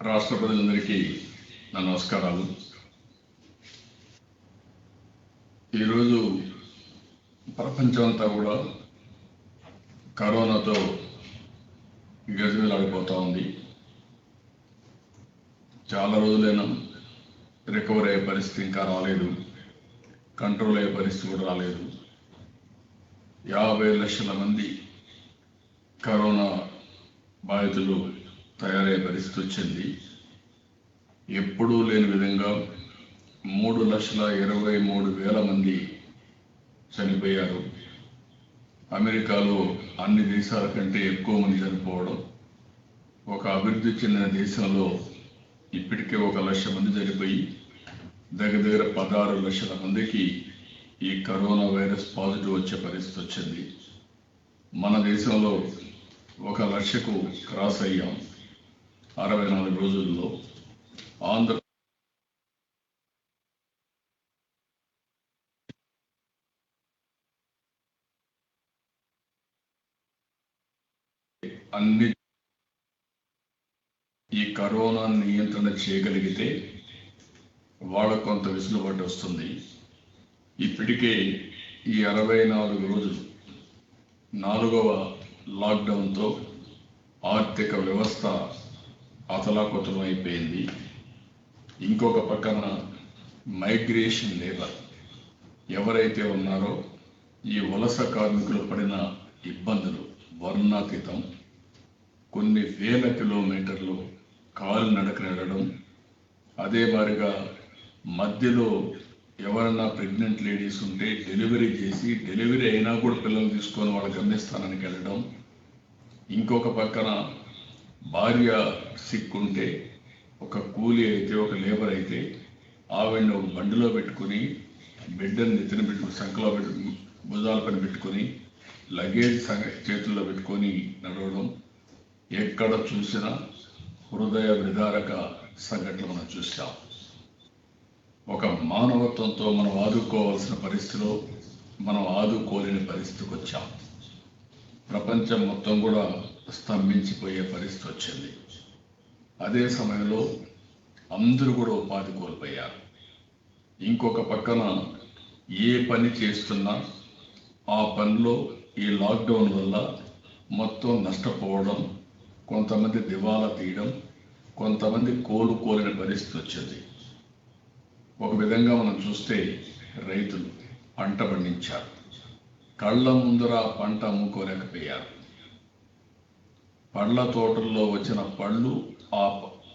రాష్ట్ర ప్రజలందరికీ నా నమస్కారాలు. ఈరోజు ప్రపంచం అంతా కూడా కరోనాతో గజగజలాడిపోతూ ఉంది. చాలా రోజులైనా రికవర్ అయ్యే పరిస్థితి ఇంకా రాలేదు, కంట్రోల్ అయ్యే పరిస్థితి కూడా రాలేదు. 50 లక్షల మంది కరోనా బాధితులు తయారయ్యే పరిస్థితి వచ్చింది. ఎప్పుడూ లేని విధంగా 3,23,000 మంది చనిపోయారు. అమెరికాలో అన్ని దేశాల కంటే ఎక్కువ మంది చనిపోవడం, ఒక అభివృద్ధి చెందిన దేశంలో ఇప్పటికే 1 లక్ష మంది చనిపోయి దగ్గర 16 లక్షల మందికి ఈ కరోనా వైరస్ పాజిటివ్ వచ్చే పరిస్థితి వచ్చింది. మన దేశంలో 1 లక్షకు క్రాస్ అయ్యాం 64 రోజుల్లో. ఆంధ్ర అన్ని ఈ కరోనా నియంత్రణ చేయగలిగితే వాళ్ళకు కొంత వెసులుబాటు వస్తుంది. ఇప్పటికే ఈ 64 రోజులు 4వ లాక్డౌన్తో ఆర్థిక వ్యవస్థ అతలాకుతలం అయిపోయింది. ఇంకొక పక్కన మైగ్రేషన్ లేబర్ ఎవరైతే ఉన్నారో ఈ వలస కార్మికులు పడిన ఇబ్బందులు వర్ణాతీతం. కొన్ని వేల కిలోమీటర్లు కాలినడక నడవడం, అదే మాదిరిగా మధ్యలో ఎవరన్నా ప్రెగ్నెంట్ లేడీస్ ఉంటే డెలివరీ చేసి, డెలివరీ అయినా కూడా పిల్లలు తీసుకొని వాళ్ళ గమ్యస్థానానికి వెళ్ళడం. ఇంకొక పక్కన భార్య సిక్ ఉంటే, ఒక కూలీ అయితే, ఒక లేబర్ అయితే ఆవిడని ఒక బండిలో పెట్టుకుని, బిడ్డని నెత్తిన పెట్టుకుని, సంకలో పెట్టుకుని, భుజాల పైన పెట్టుకొని, లగేజ్ చేతుల్లో పెట్టుకొని నడవడం. ఎక్కడ చూసినా హృదయ విదారక సంఘటనలు మనం చూసాం. ఒక మానవత్వంతో మనం ఆదుకోవాల్సిన పరిస్థితిలో మనం ఆదుకోలేని పరిస్థితికి వచ్చాం. ప్రపంచం మొత్తం కూడా స్తంభించిపోయే పరిస్థితి వచ్చింది. అదే సమయంలో అందరూ కూడా ఉపాధి కోల్పోయారు. ఇంకొక పక్కన ఏ పని చేస్తున్నా ఆ పనిలో ఈ లాక్డౌన్ వల్ల మొత్తం నష్టపోవడం, కొంతమంది దివాలా తీయడం, కొంతమంది కోలుకోలేని పరిస్థితి వచ్చింది. ఒక విధంగా మనం చూస్తే రైతులు పంట పండించారు, కళ్ళ ముందర పంట అమ్ముకోలేకపోయారు. పళ్ళ తోటల్లో వచ్చిన పళ్ళు ఆ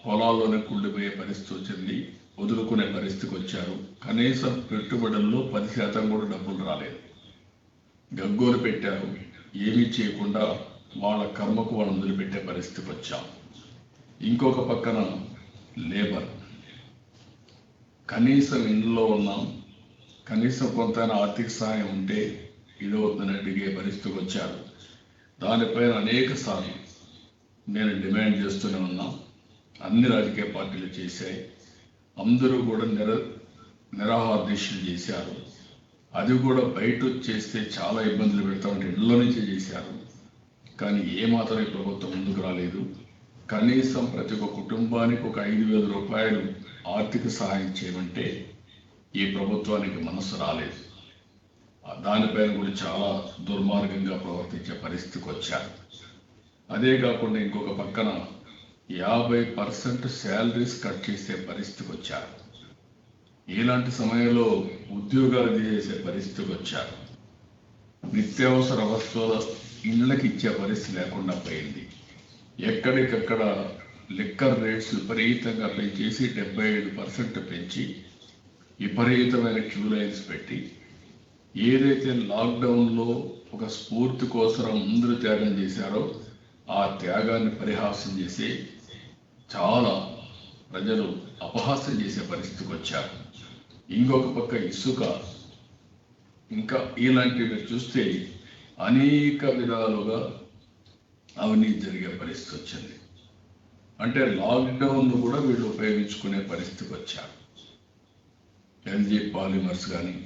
పొలాల్లోనే కుళ్ళిపోయే పరిస్థితి వచ్చింది, వదులుకునే పరిస్థితికి వచ్చారు. కనీసం పెట్టుబడుల్లో 10% కూడా డబ్బులు రాలేదు. గగ్గోలు పెట్టారు, ఏమీ చేయకుండా వాళ్ళ కర్మకు వాళ్ళని వదిలిపెట్టే పరిస్థితికి వచ్చాం. ఇంకొక పక్కన లేబర్, కనీసం ఇంట్లో ఉన్నాం, కనీసం కొంత ఆర్థిక సహాయం ఉంటే ఇదవుతుందని అడిగే పరిస్థితికి వచ్చారు. దానిపైన అనేక సార్లు నేను డిమాండ్ చేస్తూనే ఉన్నాం. అన్ని రాజకీయ పార్టీలు చేశాయి, అందరూ కూడా నిరాహార దీక్షలు చేశారు. అది కూడా బయట చేస్తే చాలా ఇబ్బందులు పెడతామంటే ఇళ్ళ నుంచే చేశారు. కానీ ఏమాత్రం ఈ ప్రభుత్వం ముందుకు రాలేదు. కనీసం ప్రతి ఒక్క కుటుంబానికి ఒక 5,000 రూపాయలు ఆర్థిక సహాయం చేయమంటే ఈ ప్రభుత్వానికి మనసు రాలేదు. దానిపైన కూడా చాలా దుర్మార్గంగా ప్రవర్తించే పరిస్థితికి వచ్చారు. అదే కాకుండా ఇంకొక పక్కన 50% శాలరీస్ కట్ చేసే పరిస్థితికి వచ్చారు. ఇలాంటి సమయంలో ఉద్యోగాలు చేసే పరిస్థితికి వచ్చారు. నిత్యావసర వస్తువుల ఇళ్ళకి ఇచ్చే పరిస్థితి లేకుండా పోయింది. ఎక్కడికక్కడ లిక్కర్ రేట్స్ విపరీతంగా పెంచేసి 75% పెంచి విపరీతమైన క్యూ లైన్స్ పెట్టి, ఏదైతే లాక్డౌన్లో ఒక స్ఫూర్తి కోసం అందరూ త్యాగం చేశారో ఆ త్యాగాన్ని పరిహాసం చేసి చాలా ప్రజలు అపహాస్యం చేసే పరిస్థితికి వచ్చారు. ఇంకొక పక్క ఇసుక, ఇంకా ఇలాంటివి చూస్తే అనేక విధాలుగా అవినీతి జరిగే పరిస్థితి వచ్చింది. అంటే లాక్డౌన్ను కూడా వీళ్ళు ఉపయోగించుకునే పరిస్థితికి వచ్చారు. ఎల్జీ పాలిమర్స్ కానీ,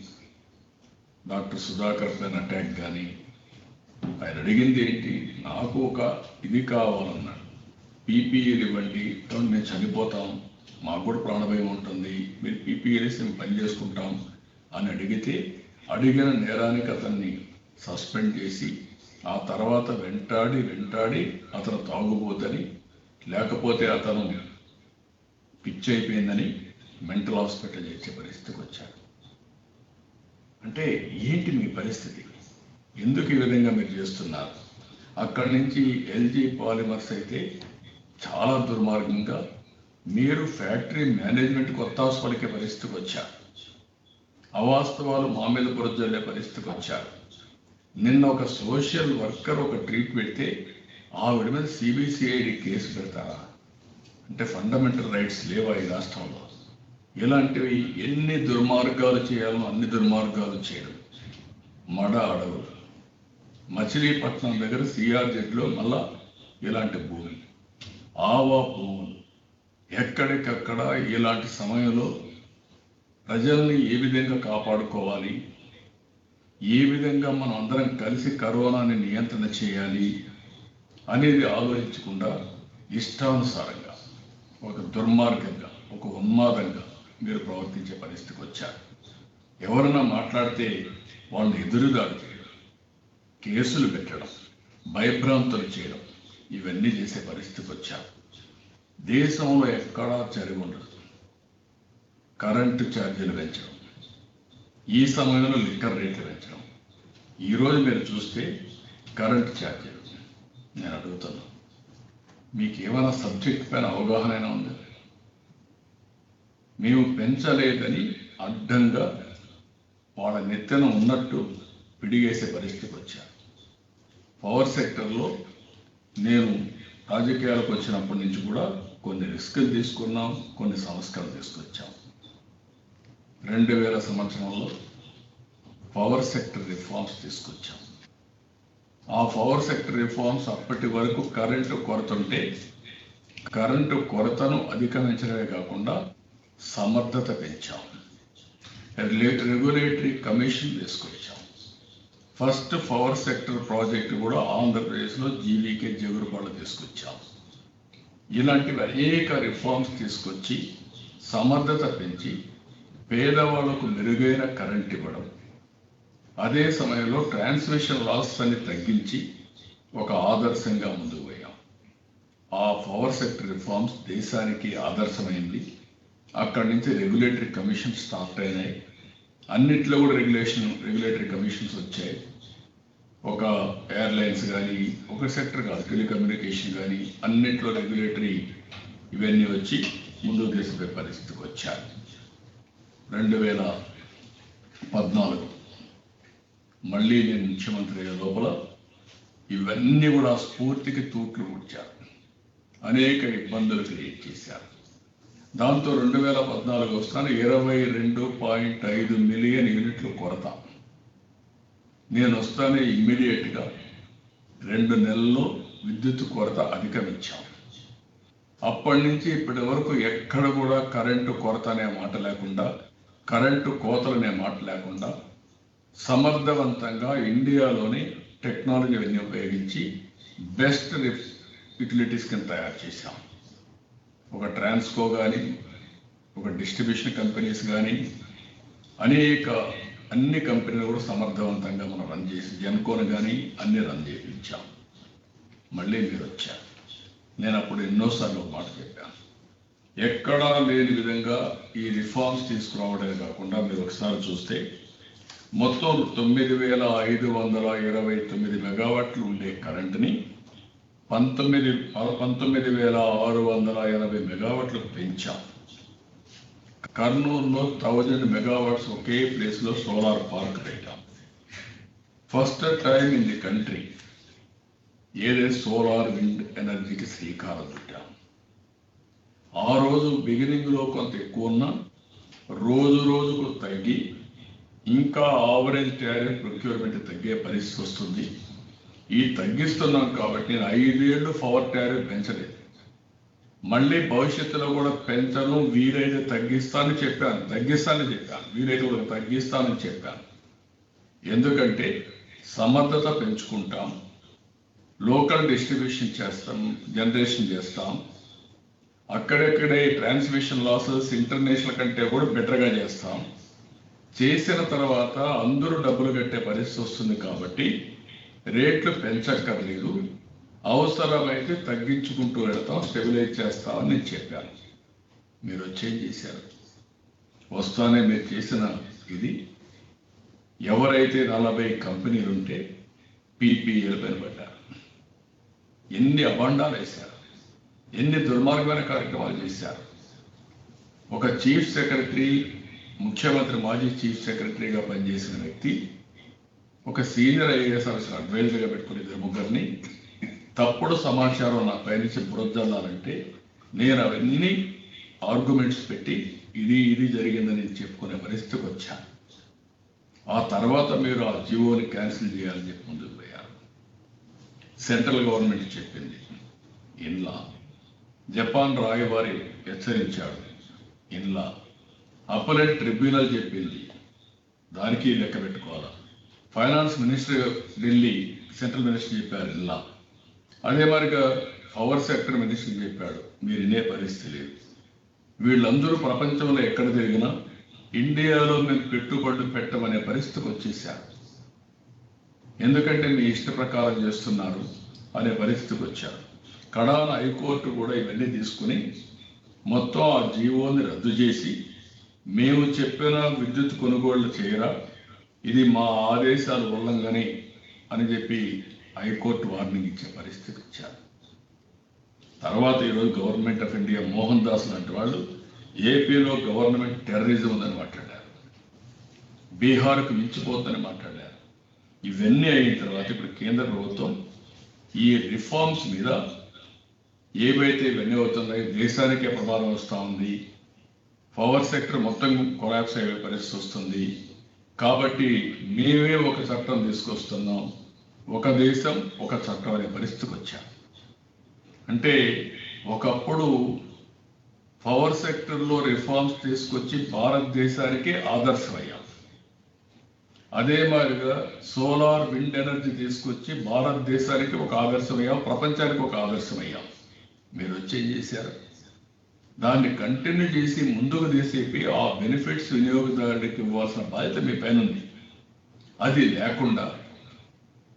డాక్టర్ సుధాకర్ పైన అటాక్ కానీ, ఆయన అడిగింది ఏంటి, నాకు ఒక ఇది కావాలన్నాడు. పీపీఈలు ఇవ్వండి, మేము చనిపోతాం, మాకు కూడా ప్రాణభయం ఉంటుంది, మీరు పీపీఈలు ఇస్తే మేము పని చేసుకుంటాం అని అడిగిన నేరానికి అతన్ని సస్పెండ్ చేసి ఆ తర్వాత వెంటాడి అతను తాగుబోతని, లేకపోతే అతను పిచ్చి అయిపోయిందని మెంటల్ హాస్పిటల్ చేసే పరిస్థితికి వచ్చాడు. అంటే ఏంటి మీ పరిస్థితి? ఎందుకు ఈ విధంగా మీరు చేస్తున్నారు? అక్కడి నుంచి ఎల్జీ పాలిమర్స్ అయితే చాలా దుర్మార్గంగా మీరు ఫ్యాక్టరీ మేనేజ్మెంట్ కొత్త పలికే పరిస్థితికి వచ్చారు. అవాస్తవాలు మా మీద పొరజల్లే పరిస్థితికి వచ్చారు. నిన్న ఒక సోషల్ వర్కర్ ఒక ట్రీట్ పెడితే ఆవిడ మీద సిబిసిఐడి కేసు పెడతారా? అంటే ఫండమెంటల్ రైట్స్ లేవా ఈ రాష్ట్రంలో? ఇలాంటివి ఎన్ని దుర్మార్గాలు చేయాలో అన్ని దుర్మార్గాలు చేయడం. మడ అడవులు, మచిలీపట్నం దగ్గర సిఆర్జెడ్లో మళ్ళా ఇలాంటి భూమి, ఆవా భూములు, ఎక్కడికక్కడ ఇలాంటి సమయంలో ప్రజల్ని ఏ విధంగా కాపాడుకోవాలి, ఏ విధంగా మనం అందరం కలిసి కరోనాని నియంత్రణ చేయాలి అనేది ఆలోచించకుండా ఇష్టానుసారంగా, ఒక దుర్మార్గంగా, ఒక ఉన్మాదంగా మీరు ప్రవర్తించే పరిస్థితికి వచ్చారు. ఎవరైనా మాట్లాడితే వాళ్ళని ఎదురుదాడి చేయడం, కేసులు పెట్టడం, భయభ్రాంతులు చేయడం, ఇవన్నీ చేసే పరిస్థితికి వచ్చారు. దేశంలో ఎక్కడా జరిగి ఉండదు. కరెంటు ఛార్జీలు పెంచడం, ఈ సమయంలో లిక్కర్ రేట్లు పెంచడం. ఈరోజు మీరు చూస్తే కరెంటు ఛార్జీలు, నేను అడుగుతున్నా, మీకు ఏమైనా సబ్జెక్ట్ పైన అవగాహన ఉందా? మేము పెంచలేదని అడ్డంగా వాళ్ళ నెత్తెన ఉన్నట్టు పిడిగేసే పరిస్థితికి వచ్చారు. పవర్ సెక్టర్లో నేను రాజకీయాలకు వచ్చినప్పటి నుంచి కూడా కొన్ని రిస్కులు తీసుకున్నాం, కొన్ని సంస్కరణలు తీసుకొచ్చాం. 2000 సంవత్సరంలో పవర్ సెక్టర్ రిఫార్మ్స్ తీసుకొచ్చాం. ఆ పవర్ సెక్టర్ రిఫార్మ్స్ అప్పటి వరకు కరెంటు కొరత ఉంటే కరెంటు కొరతను అధిగమించడమే కాకుండా సమర్థత పెంచాం. రెగ్యులేటరీ కమిషన్ తీసుకొచ్చాం. ఫస్ట్ పవర్ సెక్టర్ ప్రాజెక్టు కూడా ఆంధ్రప్రదేశ్లో జీవీకే జగురుపాడు తీసుకొచ్చాం. ఇలాంటివి అనేక రిఫార్మ్స్ తీసుకొచ్చి సమర్థత పెంచి పేదవాళ్లకు మెరుగైన కరెంట్ ఇవ్వడం, అదే సమయంలో ట్రాన్స్మిషన్ లాస్ అని తగ్గించి ఒక ఆదర్శంగా ముందుకు పోయాం. ఆ పవర్ సెక్టర్ రిఫార్మ్స్ దేశానికి ఆదర్శమైంది. అక్కడి నుంచి రెగ్యులేటరీ కమిషన్ స్టార్ట్ అయినాయి. అన్నిట్లో కూడా రెగ్యులేటరీ కమిషన్స్ వచ్చాయి. ఒక ఎయిర్లైన్స్ కానీ, ఒక సెక్టర్ కాదు, టెలికమ్యూనికేషన్ కానీ, అన్నిట్లో రెగ్యులేటరీ ఇవన్నీ వచ్చి ముందుకు తీసుకునే పరిస్థితికి వచ్చారు. 2014 మళ్ళీ నేను ముఖ్యమంత్రి అయ్యే లోపల ఇవన్నీ కూడా స్ఫూర్తికి తూట్లు ముడిచారు. అనేక ఇబ్బందులు క్రియేట్ చేశారు. దాంతో 2014 వస్తాను 22.5 మిలియన్ యూనిట్లు కొరత. నేను వస్తానే ఇమ్మీడియట్గా 2 నెలల్లో విద్యుత్ కొరత అధిగమించాం. అప్పటి నుంచి ఇప్పటి వరకు ఎక్కడ కూడా కరెంటు కొరత అనే మాట లేకుండా, కరెంటు కోతలనే మాట లేకుండా సమర్థవంతంగా ఇండియాలోని టెక్నాలజీని ఉపయోగించి బెస్ట్ యూటిలిటీస్ కింద తయారు చేశాం. ఒక ట్రాన్స్కో కానీ, ఒక డిస్ట్రిబ్యూషన్ కంపెనీస్ కానీ, అన్ని కంపెనీలు కూడా సమర్థవంతంగా మనం రన్ చేసి, జెన్కోని కానీ అన్ని రన్ చేయించాం. మళ్ళీ మీరు వచ్చారు. నేను అప్పుడు ఎన్నోసార్లు ఒక మాట చెప్పాను, ఎక్కడా లేని విధంగా ఈ రిఫార్మ్స్ తీసుకురావడమే కాకుండా మీరు ఒకసారి చూస్తే మొత్తం 9,529 మెగావాట్లు ఉండే కరెంటుని 19,680 మెగావాట్లకు పెంచాం. కర్నూలులో 1000 మెగావాట్స్ ఒకే ప్లేస్లో సోలార్ పార్క్ పెట్టాం. First time in the country ఏదైతే సోలార్ విండ్ ఎనర్జీకి శ్రీకారం చుట్టాం. ఆ రోజు బిగినింగ్లో కొంత ఎక్కువ ఉన్నా రోజు రోజుకు తగ్గి ఇంకా ఆవరేజ్ టారిఫ్ ప్రొక్యూర్మెంట్ తగ్గే పరిస్థితి వస్తుంది. ఈ తగ్గిస్తున్నాం కాబట్టి నేను 5 ఏళ్ళు పవర్ టారిఫ్ పెంచలేదు. మళ్ళీ భవిష్యత్తులో కూడా పెంచను, వీలైతే తగ్గిస్తానని చెప్పాను, వీలైతే కూడా తగ్గిస్తానని చెప్పాను. ఎందుకంటే సమర్థత పెంచుకుంటాం, లోకల్ డిస్ట్రిబ్యూషన్ చేస్తాం, జనరేషన్ చేస్తాం. అక్కడెక్కడే ట్రాన్స్మిషన్ లాసెస్ ఇంటర్నేషనల్ కంటే కూడా బెటర్గా చేస్తాం. చేసిన తర్వాత అందరూ డబ్బులు కట్టే పరిస్థితి వస్తుంది కాబట్టి రేట్లు పెంచక్కర్లేదు, అవసరమైతే తగ్గించుకుంటూ వెళ్తాం, స్టెబిలైజ్ చేస్తామని నేను చెప్పాను. మీరు చేంజ్ చేశారు. వస్తానే మీరు చేసిన ఇది ఎవరైతే 40 కంపెనీలు ఉంటే పీపీఎల్ పైన పడ్డారు. ఎన్ని అబాండాలు వేశారు, ఎన్ని దుర్మార్గమైన కార్యక్రమాలు చేశారు. ఒక చీఫ్ సెక్రటరీ, ముఖ్యమంత్రి మాజీ చీఫ్ సెక్రటరీగా పనిచేసిన వ్యక్తి ఒక సీనియర్ ఐఏఎస్ ఆఫీసర్ అడ్వైజర్గా పెట్టుకుని ఇద్దరు ముగ్గురిని తప్పుడు సమాచారం నా పైనుంచి బురదల్లాలంటే నేను అవన్నీ ఆర్గ్యుమెంట్స్ పెట్టి ఇది జరిగిందని చెప్పుకునే పరిస్థితికి వచ్చాను. ఆ తర్వాత మీరు ఆ జియోని క్యాన్సిల్ చేయాలని చెప్పి ముందుకు పోయారు. సెంట్రల్ గవర్నమెంట్ చెప్పింది ఇన్లా, జపాన్ రాయబారి హెచ్చరించాడు ఇన్లా, అప్పలెట్ ట్రిబ్యునల్ చెప్పింది దానికి లెక్క పెట్టుకోవాలా, finance minister Delhi central minister చెప్పారు ఇన్లా, అదే మరిగా పవర్ సెక్టర్ మినిస్టర్ చెప్పాడు, మీరు వినే పరిస్థితి లేదు. వీళ్ళందరూ ప్రపంచంలో ఎక్కడ తిరిగినా ఇండియాలో మేము పెట్టుబడులు పెట్టమనే పరిస్థితికి వచ్చేసారు. ఎందుకంటే మీ ఇష్ట ప్రకారం చేస్తున్నారు అనే పరిస్థితికి వచ్చారు. కడాన హైకోర్టు కూడా ఇవన్నీ తీసుకుని మొత్తం ఆ జీవోని రద్దు చేసి మేము చెప్పిన విద్యుత్ కొనుగోళ్లు చేయరా, ఇది మా ఆదేశాల ఉల్లంఘనే అని చెప్పి హైకోర్టు వార్నింగ్ ఇచ్చే పరిస్థితికి వచ్చారు. తర్వాత ఈరోజు government of India Mohan Das లాంటి వాళ్ళు ఏపీలో గవర్నమెంట్ టెర్రరిజం ఉందని మాట్లాడారు, బీహార్కు మించిపోతుందని మాట్లాడారు. ఇవన్నీ అయిన తర్వాత ఇప్పుడు కేంద్ర ప్రభుత్వం ఈ రిఫార్మ్స్ మీద ఏవైతే ఇవన్నీ అవుతున్నాయో దేశానికే ప్రమాదం వస్తూ ఉంది, పవర్ సెక్టర్ మొత్తం కొలాప్స్ అయ్యే పరిస్థితి వస్తుంది కాబట్టి మేమే ఒక చట్టం తీసుకొస్తున్నాం, ఒక దేశం ఒక చట్టం అనే పరిస్థితికి వచ్చాం. అంటే ఒకప్పుడు పవర్ సెక్టర్లో రిఫార్మ్స్ తీసుకొచ్చి భారతదేశానికి ఆదర్శమయ్యాం. అదే మాదిరిగా సోలార్ విండ్ ఎనర్జీ తీసుకొచ్చి భారతదేశానికి ఒక ఆదర్శమయ్యాం, ప్రపంచానికి ఒక ఆదర్శమయ్యాం. మీరు వచ్చి ఏం చేశారు, దాన్ని కంటిన్యూ చేసి ముందుకు తీసేపి ఆ బెనిఫిట్స్ వినియోగదారుడికి ఇవ్వాల్సిన బాధ్యత మీ పైన ఉంది. అది లేకుండా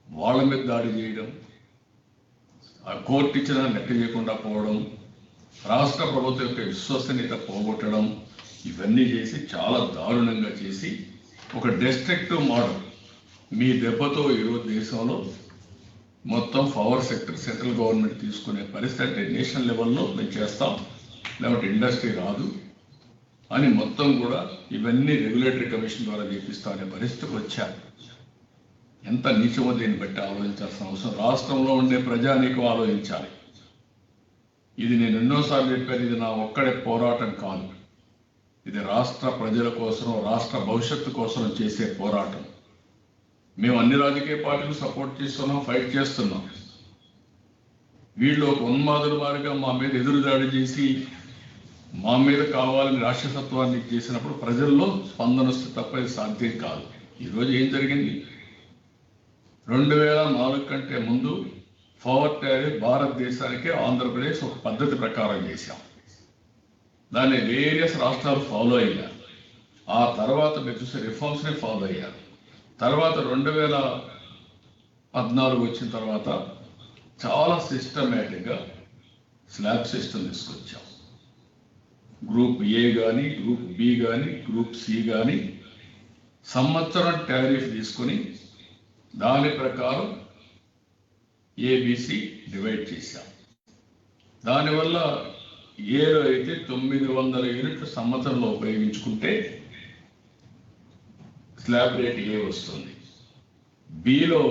వాళ్ళ మీద దాడి చేయడం, ఆ కోర్టు ఇచ్చిన లెక్క చేయకుండా పోవడం, రాష్ట్ర ప్రభుత్వం యొక్క విశ్వసనీయత పోగొట్టడం, ఇవన్నీ చేసి చాలా దారుణంగా చేసి ఒక డెస్ట్రక్టివ్ మోడల్ మీ దెబ్బతో ఈరోజు దేశంలో మొత్తం పవర్ సెక్టర్ సెంట్రల్ గవర్నమెంట్ తీసుకునే పరిస్థితి, అంటే నేషనల్ లెవెల్లో మేము చేస్తాం లేకపోతే ఇండస్ట్రీ రాదు అని మొత్తం కూడా ఇవన్నీ రెగ్యులేటరీ కమిషన్ ద్వారా చేపిస్తాం అనే పరిస్థితికి వచ్చారు. ఎంత నీచమో దీన్ని బట్టి ఆలోచించాల్సిన అవసరం రాష్ట్రంలో ఉండే ప్రజానీకం ఆలోచించాలి. ఇది నేను ఎన్నోసార్లు చెప్పాను, ఇది నా ఒక్కడే పోరాటం కాదు, ఇది రాష్ట్ర ప్రజల కోసం, రాష్ట్ర భవిష్యత్తు కోసం చేసే పోరాటం. మేము అన్ని రాజకీయ పార్టీలు సపోర్ట్ చేస్తున్నాం, ఫైట్ చేస్తున్నాం. వీళ్ళు ఒక ఉన్మాదుల వారిగా మా మీద ఎదురుదాడి చేసి మా మీద కావాలని రాక్షసత్వాన్ని చేసినప్పుడు ప్రజల్లో స్పందన వస్తే తప్ప ఇది సాధ్యం కాదు. ఈరోజు ఏం జరిగింది, 2004 కంటే ముందు పవర్ టారిఫ్ భారతదేశానికి ఆంధ్రప్రదేశ్ ఒక పద్ధతి ప్రకారం చేశాం, దాన్ని వేరియస్ రాష్ట్రాలు ఫాలో అయ్యారు. ఆ తర్వాత మీరు చూసే రిఫార్మ్స్ని ఫాలో అయ్యారు. తర్వాత 2014 వచ్చిన తర్వాత చాలా సిస్టమేటిక్గా స్లాబ్ సిస్టమ్ తీసుకొచ్చాం. గ్రూప్ ఏ కానీ, గ్రూప్ బి కానీ, గ్రూప్ సి కానీ సంవత్సరం టారిఫ్ తీసుకొని దాని ప్రకారం ఏబిసి డివైడ్ చేశాం. దానివల్ల ఏలో అయితే 900 యూనిట్లు సంవత్సరంలో ఉపయోగించుకుంటే స్లాబ్ రేట్ ఏ వస్తుంది, బిలో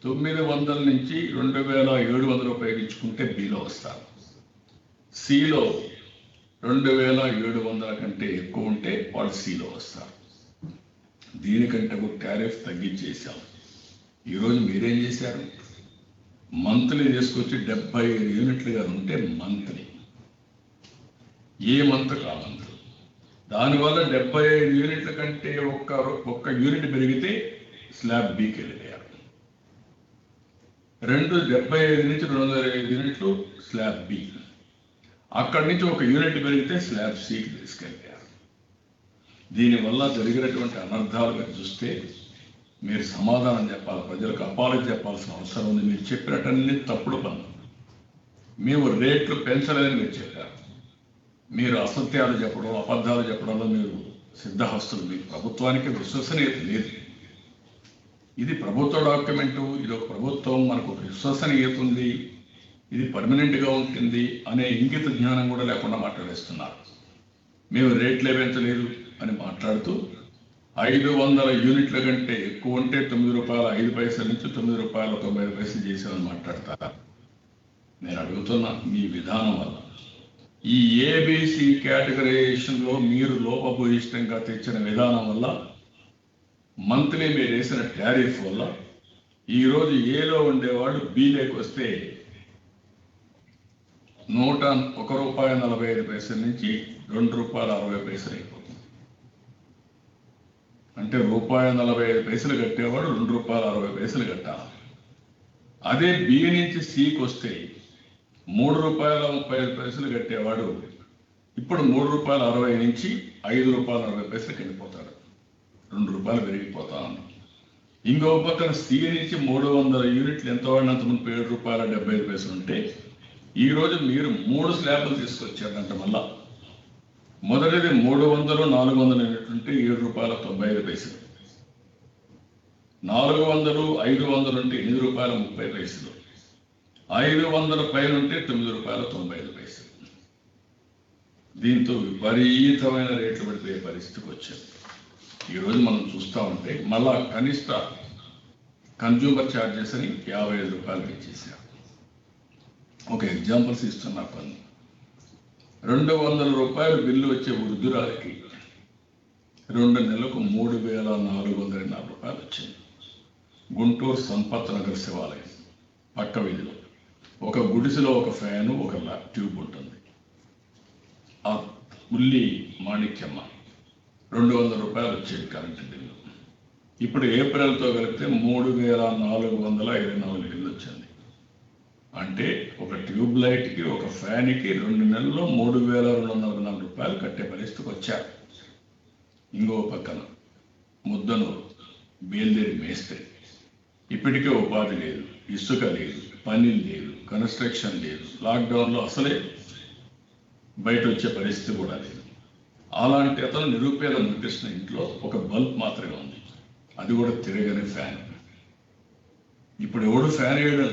900 నుంచి 2700 ఉపయోగించుకుంటే బిలో వస్తారు, సిలో 2700 కంటే ఎక్కువ ఉంటే వాళ్ళు సిలో వస్తారు. దీనికంటే ఒక టారిఫ్ తగ్గించేసాం. ఈరోజు మీరేం చేశారు, మంత్లీ తీసుకొచ్చి 75 యూనిట్లుగా ఉంటే మంత్లీ, ఏ మంత్ కా మంత్, దానివల్ల 75 యూనిట్ల కంటే ఒక్క యూనిట్ పెరిగితే స్లాబ్ బీకి వెళ్ళిపోయారు. 75 నుంచి 205 యూనిట్లు స్లాబ్ బి. అక్కడి నుంచి ఒక యూనిట్ పెరిగితే స్లాబ్ సికి తీసుకెళ్ళారు. దీనివల్ల జరిగినటువంటి అనర్థాలు మీరు చూస్తే మీరు సమాధానం చెప్పాలి, ప్రజలకు అపాలజీ చెప్పాల్సిన అవసరం ఉంది. మీరు చెప్పినట్టన్నీ తప్పుడు పనులు. మేము రేట్లు పెంచలేదని మీరు చెప్పారు. మీరు అసత్యాలు చెప్పడం, అబద్ధాలు చెప్పడంలో మీరు సిద్ధహస్తులు. మీకు ప్రభుత్వానికి విశ్వసనీయత లేదు. ఇది ప్రభుత్వ డాక్యుమెంటు, ఇది ఒక ప్రభుత్వం, మనకు ఒక విశ్వసనీయత ఉంది, ఇది పర్మనెంట్గా ఉంటుంది అనే ఇంగిత జ్ఞానం కూడా లేకుండా మాట్లాడేస్తున్నారు. మేము రేట్లే పెంచలేదు అని మాట్లాడుతూ 500 యూనిట్ల కంటే ఎక్కువ ఉంటే ₹9.05 నుంచి ₹9.95 చేసామని మాట్లాడతారా? నేను అడుగుతున్నా, మీ విధానం వల్ల ఈ ఏబిసి కేటగరైజేషన్లో మీరు లోపభూయిష్టంగా తెచ్చిన విధానం వల్ల, మంత్లీ మీరు వేసిన టారిఫ్ వల్ల ఈరోజు ఏలో ఉండేవాడు బీలోకి వస్తే ₹1.45 నుంచి ₹2.60 అయిపోతుంది. అంటే ₹1.45 కట్టేవాడు ₹2.60 కట్టాలి. అదే బి నుంచి సికి వస్తే ₹3.35 కట్టేవాడు ఇప్పుడు ₹3.60 నుంచి ₹5.60 వెళ్ళిపోతాడు. ₹2 పెరిగిపోతా ఉంది. ఇంకో పక్కన సి నుంచి 300 యూనిట్లు ఎంత వాడినంత ముందు ₹7.75 ఉంటే ఈరోజు మీరు 3 స్లాబ్లు తీసుకొచ్చారంట. మళ్ళా మొదటిది 300, 400 యూనిట్లు ఉంటే ₹7.95, 400, 500 ఉంటే ₹8.30, 500 పైన ఉంటే ₹9.95. దీంతో విపరీతమైన రేట్లు పడిపోయే పరిస్థితికి వచ్చారు. ఈరోజు మనం చూస్తూ ఉంటే మళ్ళా కనిష్ట కన్జ్యూమర్ ఛార్జెస్ అని ₹55 పెంచేశారు. ఒక ఎగ్జాంపుల్స్ ఇస్తున్నా. కొన్ని ₹200 బిల్లు వచ్చే వృద్ధురాలికి 2 నెలలకు ₹3,404 వచ్చింది. గుంటూరు సంపత్ నగర్ శివాలయం పక్క వీధిలో ఒక గుడిసెలో ఒక ఫ్యాను, ఒక ట్యూబ్ ఉంటుంది. ఆ ఉల్లి మాణిక్యమ్మ ₹200 వచ్చేది కరెంటు బిల్లు. ఇప్పుడు ఏప్రిల్తో కలిపితే 3,424 బిల్లు వచ్చింది. అంటే ఒక ట్యూబ్ లైట్కి, ఒక ఫ్యాన్కి 2 నెలల్లో ₹3,204 కట్టే పరిస్థితికి వచ్చారు. ఇంకో పక్కన ముద్దనూరు బేల్దేరి మేస్త్రి, ఇప్పటికే ఉపాధి లేదు, ఇసుక లేదు, పని లేదు, కన్స్ట్రక్షన్ లేదు, లాక్డౌన్లో అసలే బయట వచ్చే పరిస్థితి కూడా లేదు. అలాంటి అతను నిరుపేద మునికృష్ణ ఇంట్లో ఒక బల్బ్ మాత్రమే ఉంది, అది కూడా తిరగని ఫ్యాన్. ఇప్పుడు ఎవడు ఫ్యాన్ వేయడం?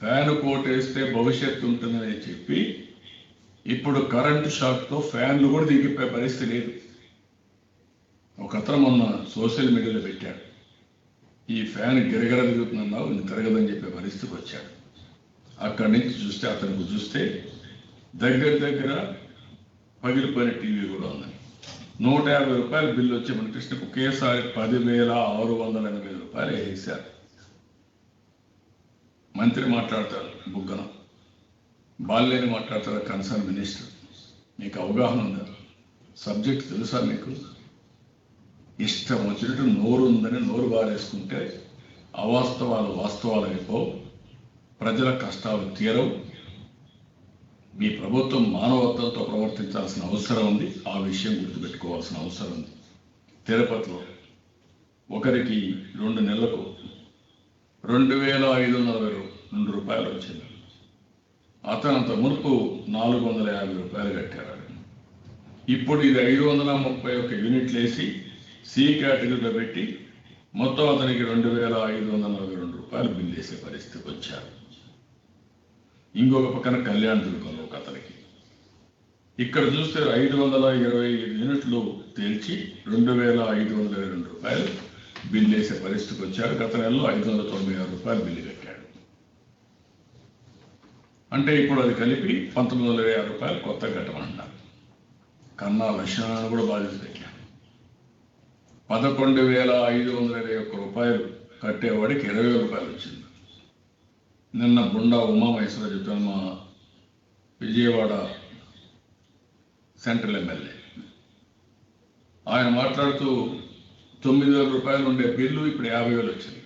ఫ్యాన్ కోటేస్తే భవిష్యత్తు ఉంటుందని చెప్పి ఇప్పుడు కరెంటు షాక్తో ఫ్యాన్లు కూడా దిగిపోయే పరిస్థితి లేదు. ఒక అతను మొన్న సోషల్ మీడియాలో పెట్టాడు, ఈ ఫ్యాన్ గిరగిర దిగుతుందన్నావు, ఇంక తిరగదని చెప్పే పరిస్థితికి వచ్చాడు. అక్కడి నుంచి చూస్తే అతనికి చూస్తే దగ్గర పగిలిపోయిన టీవీ కూడా ఉందని. ₹150 బిల్లు వచ్చే మన కృష్ణకు ఒకేసారి ₹10,680 వేసారు. మంత్రి మాట్లాడతారు బుగ్గన, బాల్యని మాట్లాడతారు కన్సర్న్ మినిస్టర్. మీకు అవగాహన ఉందా? సబ్జెక్ట్ తెలుసా మీకు? ఇష్టం వచ్చినట్టు నోరు ఉందని నోరు బారేసుకుంటే అవాస్తవాలు వాస్తవాలు అయిపోవు, ప్రజల కష్టాలు తీరవు. మీ ప్రభుత్వం మానవత్వంతో ప్రవర్తించాల్సిన అవసరం ఉంది. ఆ విషయం గుర్తుపెట్టుకోవాల్సిన అవసరం ఉంది. తిరుపతిలో ఒకరికి 2 నెలలకు ₹2,502 వచ్చింది. అతను అంత మునుపు ₹450 కట్టారు. ఇప్పుడు ఇది 531 యూనిట్లు వేసి సి కేటగిరీలో పెట్టి మొత్తం అతనికి ₹2,542 బిల్లు వేసే పరిస్థితికి వచ్చారు. ఇంకొక పక్కన కళ్యాణ దుర్గంలో ఒక అతనికి ఇక్కడ చూస్తే 525 యూనిట్లు తేల్చి ₹2,522 బిల్లు వేసే పరిస్థితికి వచ్చారు. గత నెలలో ₹596 బిల్లు కట్టాడు. అంటే ఇప్పుడు అది కలిపి ₹1,906 కొత్త కట్టమన్నారు. కన్నా లక్షణాలను కూడా బాధ్యత పెట్టాడు. ₹11,521 కట్టేవాడికి ₹20,000 వచ్చింది. నిన్న బుండా ఉమామహేశ్వర చెప్పాను, మా విజయవాడ సెంట్రల్ ఎమ్మెల్యే, ఆయన మాట్లాడుతూ ₹9,000 ఉండే బిల్లు ఇప్పుడు ₹50,000 వచ్చింది.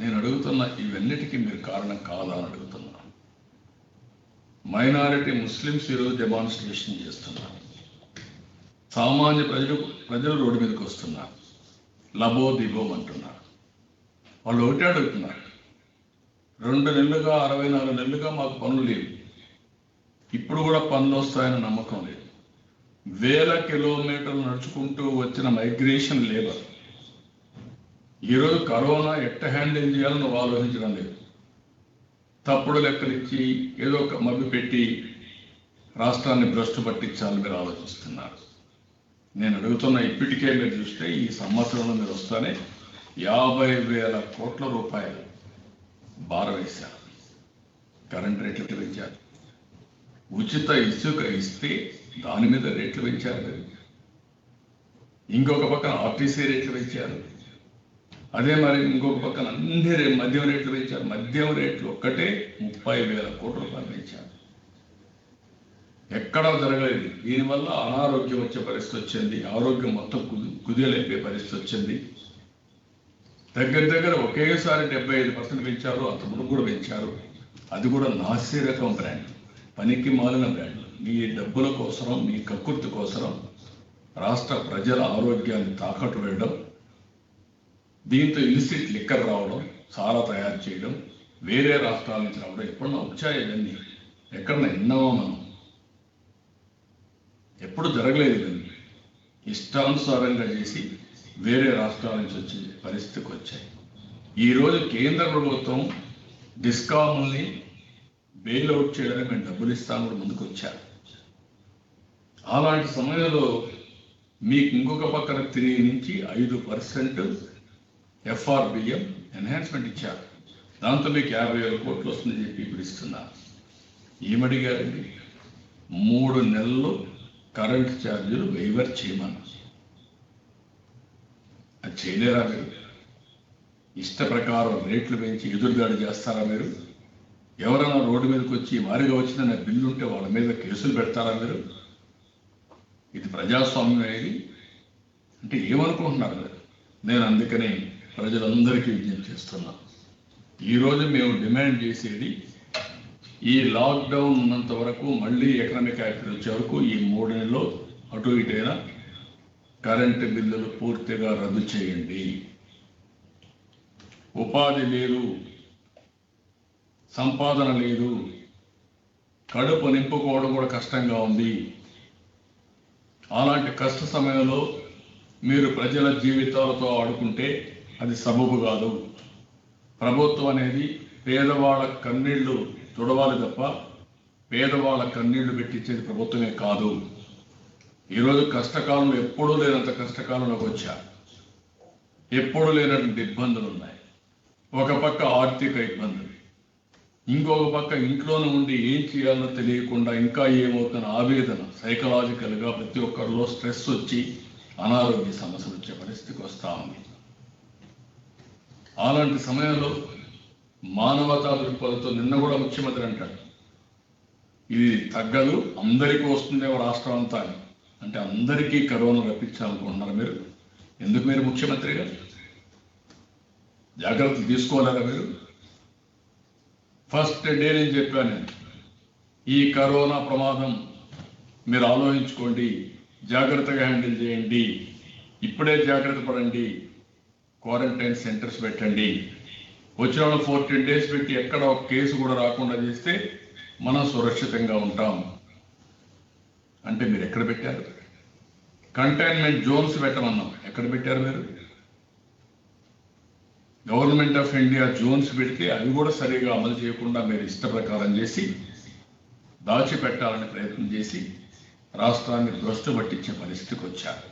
నేను అడుగుతున్న ఇవన్నిటికీ మీరు కారణం కాదా అని అడుగుతున్నాను. మైనారిటీ ముస్లిమ్స్ ఈరోజు డెమాన్స్ట్రేషన్ చేస్తున్నారు. సామాన్య ప్రజలు రోడ్డు మీదకి వస్తున్నారు. లబో దిబోం అంటున్నారు. వాళ్ళు ఒకటే అడుగుతున్నారు, 2 నెలలుగా 64 నెలలుగా మాకు పనులు లేవు, ఇప్పుడు కూడా పనులు వస్తాయని నమ్మకం లేదు. 1000 కిలోమీటర్లు నడుచుకుంటూ వచ్చిన మైగ్రేషన్ లేబర్ ఈరోజు కరోనా ఎట్ట హ్యాండిల్ చేయాలని నువ్వు ఆలోచించడం లేదు. తప్పుడు లెక్కలు ఇచ్చి ఏదో ఒక మభ్య పెట్టి రాష్ట్రాన్ని భ్రష్టు పట్టించాలని మీరు ఆలోచిస్తున్నారు. నేను అడుగుతున్న ఇప్పటికే మీరు చూస్తే ఈ సంవత్సరంలో మీరు వస్తానే 50,000 కోట్ల రూపాయలు భారం వేశారు. కరెంట్ రేట్లు పెంచారు. ఉచిత ఇసుక ఇస్తే దాని మీద రేట్లు పెంచారు మీరు. ఇంకొక పక్కన ఆర్టీసీ రేట్లు పెంచారు. అదే మరి ఇంకొక పక్కన అన్ని మద్యం రేట్లు పెంచారు. మద్యం రేట్లు ఒక్కటే 30,000 కోట్ల రూపాయలు పెంచారు. ఎక్కడా జరగలేదు. దీనివల్ల అనారోగ్యం వచ్చే పరిస్థితి వచ్చింది. ఆరోగ్యం మొత్తం కుదేలైపోయే పరిస్థితి వచ్చింది. దగ్గర ఒకేసారి 75% పెంచారు. అంతకుముందు కూడా పెంచారు. అది కూడా నాసి రకం బ్రాండ్, పనికి మాలిన బ్రాండ్. మీ డబ్బుల కోసరం, మీ కక్కుర్తి కోసరం రాష్ట్ర ప్రజల ఆరోగ్యాన్ని తాకట్టు వేయడం, దీంతో ఇలిసిట్ లిక్కర్ రావడం, సారా తయారు చేయడం, వేరే రాష్ట్రాల నుంచి రావడం ఎప్పుడన్నా వచ్చాయి. ఇవన్నీ ఎక్కడన్నా విన్నామో మనం? ఎప్పుడు జరగలేదు. ఇవన్నీ ఇష్టానుసారంగా చేసి వేరే రాష్ట్రాల నుంచి వచ్చే పరిస్థితికి వచ్చాయి. ఈరోజు కేంద్ర ప్రభుత్వం డిస్కాముల్ని బెయిల్అవుట్ చేయడానికి మేము డబ్బులు ఇస్తామని కూడా ముందుకు వచ్చారు. అలాంటి సమయంలో మీకు ఇంకొక పక్కన 3 నుంచి 5% FRBM ఎన్హాన్స్మెంట్ ఇచ్చారు. దాంతో మీకు 50,000 కోట్లు వస్తుందని చెప్పి ఇప్పుడు ఇస్తున్నారు. ఏమడిగారండి? 3 నెలలు కరెంట్ ఛార్జీలు వెయివర్ చేయమన్నారు. అది చేయలేరా మీరు? ఇష్ట ప్రకారం రేట్లు పెంచి ఎదురుదాడి చేస్తారా మీరు? ఎవరైనా రోడ్డు మీదకి వచ్చి వారిగా వచ్చిన బిల్లు ఉంటే వాళ్ళ మీద కేసులు పెడతారా మీరు? ఇది ప్రజాస్వామ్యం అనేది అంటే ఏమనుకుంటున్నారు మీరు? నేను అందుకనే ప్రజలందరికీ విజ్ఞప్తి చేస్తున్నాను. ఈరోజు మేము డిమాండ్ చేసేది, ఈ లాక్డౌన్ ఉన్నంత వరకు, మళ్ళీ ఎకనామిక్ యాక్టివిటీ వచ్చే వరకు ఈ 3 నెలల్లో అటు ఇటైనా కరెంటు బిల్లులు పూర్తిగా రద్దు చేయండి. ఉపాధి లేదు, సంపాదన లేదు, కడుపు నింపుకోవడం కూడా కష్టంగా ఉంది. అలాంటి కష్ట సమయంలో మీరు ప్రజల జీవితాలతో ఆడుకుంటే అది సబబు కాదు. ప్రభుత్వం అనేది పేదవాళ్ళ కన్నీళ్లు తుడవాలి తప్ప పేదవాళ్ళ కన్నీళ్లు పెట్టించేది ప్రభుత్వమే కాదు. ఈరోజు కష్టకాలంలో ఎప్పుడూ లేనంత కష్టకాలంలోకి వచ్చా. ఎప్పుడూ లేనటువంటి ఇబ్బందులు ఉన్నాయి. ఒక పక్క ఆర్థిక ఇబ్బందులు, ఇంకొక పక్క ఇంట్లోనే ఉండి ఏం చేయాలో తెలియకుండా ఇంకా ఏమవుతున్న ఆవేదన, సైకలాజికల్గా ప్రతి ఒక్కరిలో స్ట్రెస్ వచ్చి అనారోగ్య సమస్యలు వచ్చే పరిస్థితికి వస్తూ ఉంది. అలాంటి సమయంలో మానవతా దృక్పథంతో నిన్న కూడా ముఖ్యమంత్రి అంటాడు, ఇది తగ్గదు, అందరికీ వస్తుందేమో రాష్ట్రం అంతా అని. అంటే అందరికీ కరోనా రప్పించాలనుకుంటున్నారు మీరు? ఎందుకు మీరు ముఖ్యమంత్రిగా జాగ్రత్తలు తీసుకోలేరా మీరు? ఫస్ట్ డే నేను చెప్పాను, ఈ కరోనా ప్రమాదం మీరు ఆలోచించుకోండి, జాగ్రత్తగా హ్యాండిల్ చేయండి, ఇప్పుడే జాగ్రత్త పడండి, క్వారంటైన్ సెంటర్స్ పెట్టండి, వచ్చిన వాళ్ళు 14 days పెట్టి ఎక్కడ ఒక కేసు కూడా రాకుండా చేస్తే మనం సురక్షితంగా ఉంటాం. అంటే మీరు ఎక్కడ పెట్టారు? కంటైన్మెంట్ జోన్స్ పెట్టమన్నాం, ఎక్కడ పెట్టారు మీరు? గవర్నమెంట్ ఆఫ్ ఇండియా జోన్స్ పెడితే అవి కూడా సరిగా అమలు చేయకుండా మీరు ఇష్ట ప్రకారం చేసి దాచిపెట్టాలని ప్రయత్నం చేసి రాష్ట్రాన్ని భ్రష్టు పట్టించే పరిస్థితికి వచ్చారు.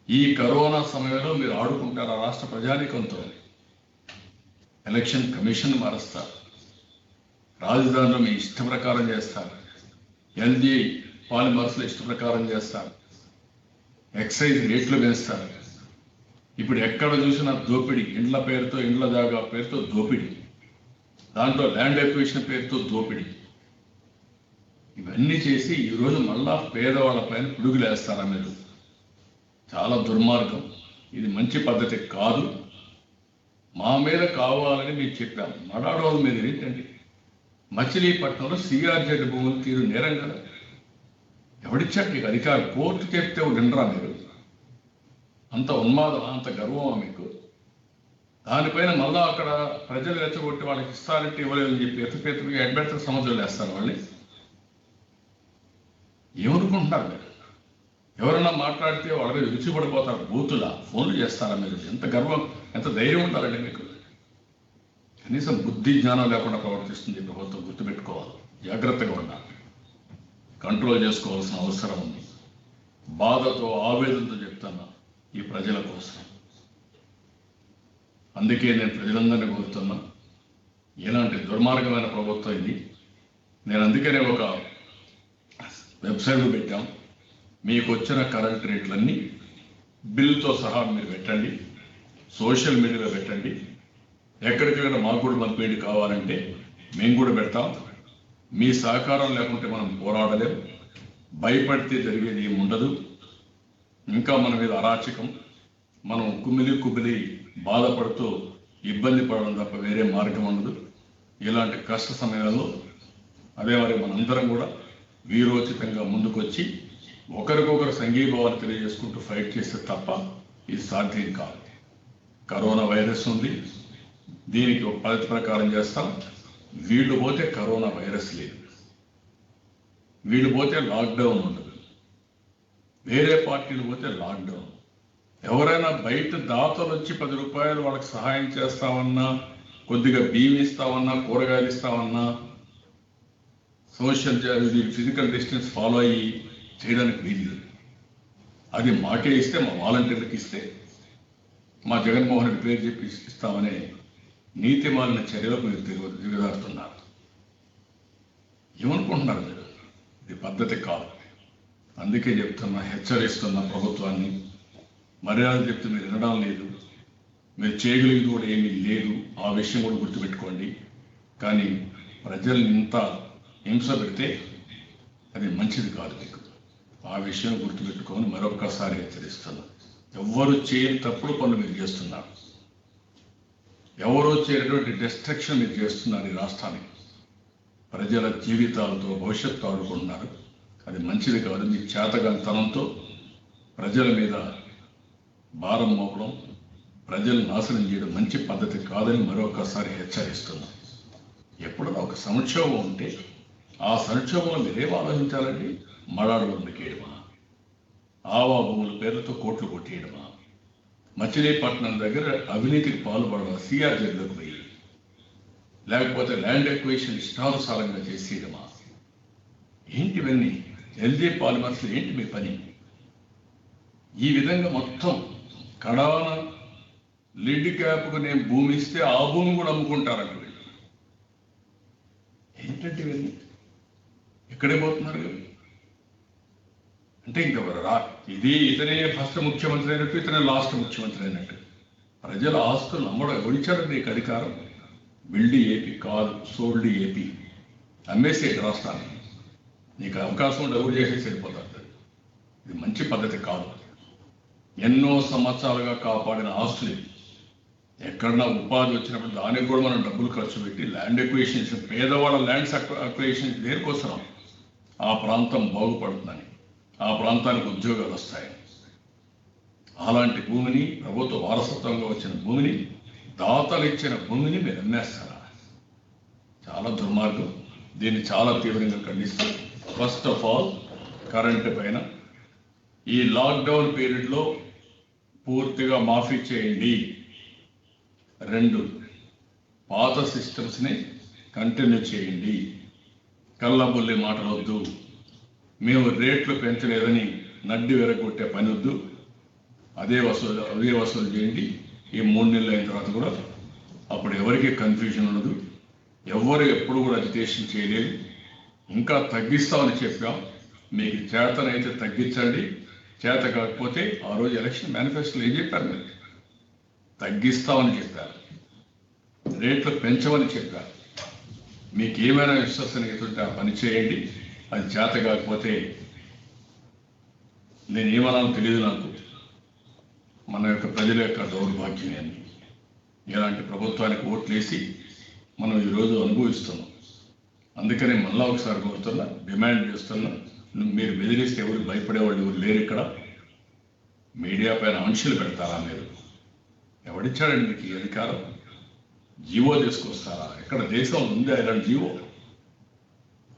ఈ కరోనా సమయంలో మీరు ఆడుకుంటారు ఆ రాష్ట్ర ప్రజానీకంతో. ఎలక్షన్ కమిషన్ మారుస్తారు, రాజధానిలో మీ ఇష్ట ప్రకారం చేస్తారు, ఎల్జీ పాలిమర్స్లో ఇష్ట ప్రకారం చేస్తారు, ఎక్సైజ్ రేట్లు పెంచుతారు. ఇప్పుడు ఎక్కడ చూసినా దోపిడీ, ఇండ్ల పేరుతో, ఇండ్ల జాగా పేరుతో దోపిడీ, దాంట్లో ల్యాండ్ ఎక్విజిషన్ పేరుతో దోపిడీ. ఇవన్నీ చేసి ఈరోజు మళ్ళా పేదవాళ్ళ పైన పిడుగులు వేస్తారా మీరు? చాలా దుర్మార్గం. ఇది మంచి పద్ధతి కాదు. మా మీద కావాలని మేము చెప్పాం. మడాడోళ్ళ మీద ఏంటండి? మచిలీపట్నంలో సిఆర్జెడ్ భూములు తీరు నేరం కదా. ఎవడిచ్చాడు నీకు అధికారం? కోర్టు చెప్తే వినరా మీరు? అంత ఉన్మాదం, అంత గర్వమా మీకు? దానిపైన మళ్ళా అక్కడ ప్రజలు రెచ్చగొట్టి వాళ్ళకి ఇస్తారంటే ఇవ్వలేదని చెప్పి ఎత్తుపెత్తుగా అడ్బెడత సముద్రాలు వేస్తారు. వాళ్ళని ఏమనుకుంటున్నారు మీరు? ఎవరన్నా మాట్లాడితే వాళ్ళ మీద విరుచుపడిపోతారు. బూతులా ఫోన్లు చేస్తారా మీరు? ఎంత గర్వం, ఎంత ధైర్యం ఉండాలండి మీకు? కనీసం బుద్ధి జ్ఞానం లేకుండా ప్రవర్తిస్తుంది ప్రభుత్వం. గుర్తుపెట్టుకోవాలి, జాగ్రత్తగా ఉండాలి, కంట్రోల్ చేసుకోవాల్సిన అవసరం ఉంది. బాధతో ఆవేదనతో చెప్తున్నా ఈ ప్రజల కోసం. అందుకే నేను ప్రజలందరినీ కోరుతున్నా, ఇలాంటి దుర్మార్గమైన ప్రభుత్వం ఇది. నేను అందుకనే ఒక వెబ్సైట్ పెట్టాం. మీకు వచ్చిన కరెంట్ రేట్లన్నీ బిల్లుతో సహా మీరు పెట్టండి, సోషల్ మీడియాలో పెట్టండి. ఎక్కడికైనా మాకు కూడా పంపిణీ కావాలంటే మేము కూడా పెడతాం. మీ సహకారం లేకుంటే మనం పోరాడలేం. భయపడితే జరిగేది ఏమి ఉండదు. ఇంకా మన మీద అరాచకం, మనం కుమిలి బాధపడుతూ ఇబ్బంది పడడం తప్ప వేరే మార్గం ఉండదు. ఇలాంటి కష్ట సమయాల్లో అదే మరి మనందరం కూడా వీరోచితంగా ముందుకొచ్చి ఒకరికొకరు సంఘీభావాలు తెలియజేసుకుంటూ ఫైట్ చేస్తే తప్ప ఇది సాధ్యం కాదు. కరోనా వైరస్ ఉంది, దీనికి ఒక పద్ధతి ప్రకారం చేస్తాం. వీళ్ళు పోతే కరోనా వైరస్ లేదు, వీళ్ళు పోతే లాక్డౌన్ ఉండదు, వేరే పార్టీలు పోతే లాక్డౌన్. ఎవరైనా బయట దాతలు వచ్చి 10 రూపాయలు వాళ్ళకి సహాయం చేస్తామన్నా, కొద్దిగా బియ్యం ఇస్తామన్నా, కూరగాయలు ఇస్తామన్నా, సోషల్ ఫిజికల్ డిస్టెన్స్ ఫాలో అయ్యి చేయడానికి వీలు. అది మాకే ఇస్తే, మా వాలంటీర్లకు ఇస్తే, మా జగన్మోహన్ రెడ్డి పేరు చెప్పి ఇస్తామనే నీతి మాలిన చర్యలకు మీరు దిగజారుతున్నారు. ఏమనుకుంటున్నారు మీరు? ఇది పద్ధతి కాదు. అందుకే చెప్తున్నా, హెచ్చరిస్తున్న ప్రభుత్వాన్ని. మర్యాద చెప్తే మీరు వినడం లేదు, మీరు చేయగలిగింది కూడా ఏమీ లేదు. ఆ విషయం కూడా గుర్తుపెట్టుకోండి. కానీ ప్రజల్ని ఇంత హింస పెడితే అది మంచిది కాదు మీకు. ఆ విషయం గుర్తుపెట్టుకొని మరొక్కసారి హెచ్చరిస్తున్నా. ఎవ్వరు చేయని తప్పుడు పనులు మీరు చేస్తున్నారు. ఎవరో చేయనటువంటి డిస్ట్రక్షన్ మీరు చేస్తున్నారు ఈ రాష్ట్రానికి. ప్రజల జీవితాలతో భవిష్యత్తు ఆడుకుంటున్నారు. అది మంచిది కాదు. మీ చేతగానితనంతో ప్రజల మీద భారం మోపడం, ప్రజలను నాశనం చేయడం మంచి పద్ధతి కాదని మరొకసారి హెచ్చరిస్తున్నాం. ఎప్పుడన్నా ఒక సంక్షోభం ఉంటే ఆ సంక్షోభంలో మీరేం ఆలోచించాలండి? మడాడులు మీకేయడమా? ఆవా భూముల పేర్లతో కోట్లు కొట్టేయడమా? మచిలీపట్నం దగ్గర అవినీతికి పాల్పడడం, సిఆర్జెడ్లోకి పోయి, లేకపోతే ల్యాండ్ ఎక్విజిషన్ ఇష్టానుసారంగా చేసేయడమా? ఏంటివన్నీ? ఎల్జీ పాలిమర్స్ ఏంటి మీ పని? ఈ విధంగా మొత్తం కడాన లిడ్ క్యాప్కు నేను భూమి ఇస్తే ఆ భూమి కూడా అమ్ముకుంటారంట వీళ్ళు. ఏంటంటే ఇవన్నీ ఎక్కడే పోతున్నారు? అంటే ఇంకా ఇది ఇతనే ఫస్ట్ ముఖ్యమంత్రి అయినట్టు, ఇతనే లాస్ట్ ముఖ్యమంత్రి అయినట్టు. ప్రజల ఆస్తులు అమ్మడం ఎవరిచ్చారు నీకు అధికారం? బిల్డ్ ఏపీ కాదు, సోల్డ్ ఏపీ. అమ్మేసే రాష్ట్రాన్ని. నీకు అవకాశం డబ్బులు చేసేసి వెళ్ళిపోతారు. ఇది మంచి పద్ధతి కాదు. ఎన్నో సంవత్సరాలుగా కాపాడిన ఆస్తులు ఎక్కడన్నా ఉపాధి వచ్చినప్పుడు దానికి కూడా మనం డబ్బులు ఖర్చు పెట్టి ల్యాండ్ ఎక్విజిషన్స్, పేదవాళ్ళ ల్యాండ్స్ అక్విజిషన్స్ దేనికోసం? ఆ ప్రాంతం బాగుపడుతుందని, ఆ ప్రాంతానికి ఉద్యోగాలు వస్తాయి. అలాంటి భూమిని, ప్రభుత్వ వారసత్వంగా వచ్చిన భూమిని, దాతలు ఇచ్చిన భూమిని మీరు అమ్మేస్తారా? చాలా దుర్మార్గం. దీన్ని చాలా తీవ్రంగా ఖండిస్తాం. ఫస్ట్ ఆఫ్ ఆల్ కరెంటు పైన ఈ లాక్డౌన్ పీరియడ్లో పూర్తిగా మాఫీ చేయండి. 2, పాత సిస్టమ్స్ని కంటిన్యూ చేయండి. కళ్ళబుల్లి మాటలు వద్దు. మేము రేట్లు పెంచలేదని నడ్డి వెరగొట్టే పని వద్దు. అదే వసూలు చేయండి. ఈ 3 నెలలు అయిన తర్వాత కూడా అప్పుడు ఎవరికి కన్ఫ్యూజన్ ఉండదు. ఎవరు ఎప్పుడు కూడా అజిటేషన్ చేయలేదు. ఇంకా తగ్గిస్తామని చెప్పాం. మీకు చేతనైతే తగ్గించండి, చేత కాకపోతే ఆ రోజు ఎలక్షన్ మేనిఫెస్టోలో ఏం చెప్పారు? మీరు తగ్గిస్తామని చెప్పారు, రేట్లు పెంచమని చెప్పారు. మీకు ఏమైనా విశ్వసనీయత ఉంటే ఆ పని చేయండి. అది చేత కాకపోతే నేను ఏమన్నానో తెలియదు నాకు. మన యొక్క ప్రజల యొక్క దౌర్భాగ్యం అని ఇలాంటి ప్రభుత్వానికి ఓట్లేసి మనం ఈరోజు అనుభవిస్తున్నాం. అందుకని మళ్ళా ఒకసారి కోరుతున్నా, డిమాండ్ చేస్తున్నా, మీరు బెదిరిస్తే ఎవరు భయపడేవాళ్ళు ఎవరు లేరు. ఇక్కడ మీడియా పైన ఆంక్షలు పెడతారా? మీరు ఎవడిచ్చాడండి మీకు ఈ అధికారం? జీవో తీసుకొస్తారా? ఎక్కడ దేశం ఉందా ఇలాంటి జీవో?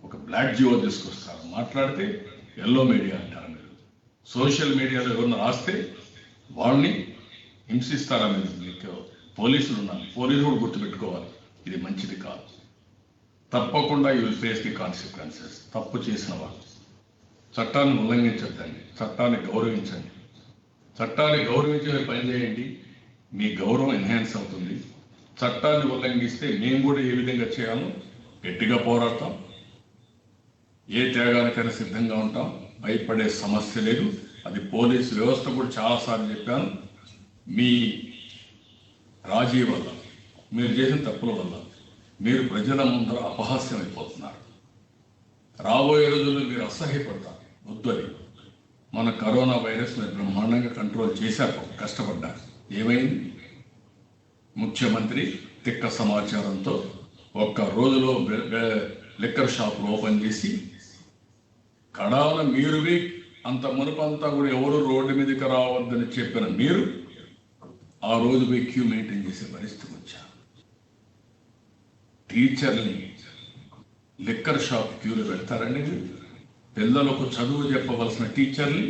ఒక బ్లాక్ జీవో తీసుకొస్తారా? మాట్లాడితే ఎల్లో మీడియా అంటారా? మీరు సోషల్ మీడియాలో ఎవరిని రాస్తే వాళ్ళని హింసిస్తారా? మీరు మీకు పోలీసులు ఉన్నారు, పోలీసులు కూడా గుర్తుపెట్టుకోవాలి, ఇది మంచిది కాదు. తప్పకుండా you will face the consequences. తప్పు చేసిన వాళ్ళు చట్టాన్ని ఉల్లంఘించద్దండి, చట్టాన్ని గౌరవించండి. చట్టాన్ని గౌరవించే పని చేయండి, మీ గౌరవం ఎన్హాన్స్ అవుతుంది. చట్టాన్ని ఉల్లంఘిస్తే మేము కూడా ఏ విధంగా చేయాలో గట్టిగా పోరాడతాం, ఏ త్యాగానికైనా సిద్ధంగా ఉంటాం. భయపడే సమస్య లేదు. అది పోలీసు వ్యవస్థ కూడా చాలాసార్లు చెప్పాను. మీ రాజీ వల్ల, మీరు చేసిన తప్పుల వల్ల మీరు ప్రజల ముందర అపహాస్యం అయిపోతున్నారు. రాబోయే రోజుల్లో మీరు అసహ్యపడతారు. వద్దని మన కరోనా వైరస్ మీరు బ్రహ్మాండంగా కంట్రోల్ చేశారు, కష్టపడ్డారు. ఏమైంది? ముఖ్యమంత్రి తిక్క సమాచారంతో ఒక్క రోజులో లిక్కర్ షాపులు ఓపెన్ చేసి కడాల మీరువి అంత మునుపంతా కూడా ఎవరు రోడ్డు మీదకి రావద్దని చెప్పిన మీరు ఆ రోజు పోయి క్యూ మెయింటైన్ చేసే పరిస్థితికి వచ్చారు. టీచర్ని లిక్కర్ షాప్ క్యూలో పెడతారండి? పిల్లలకు చదువు చెప్పవలసిన టీచర్ని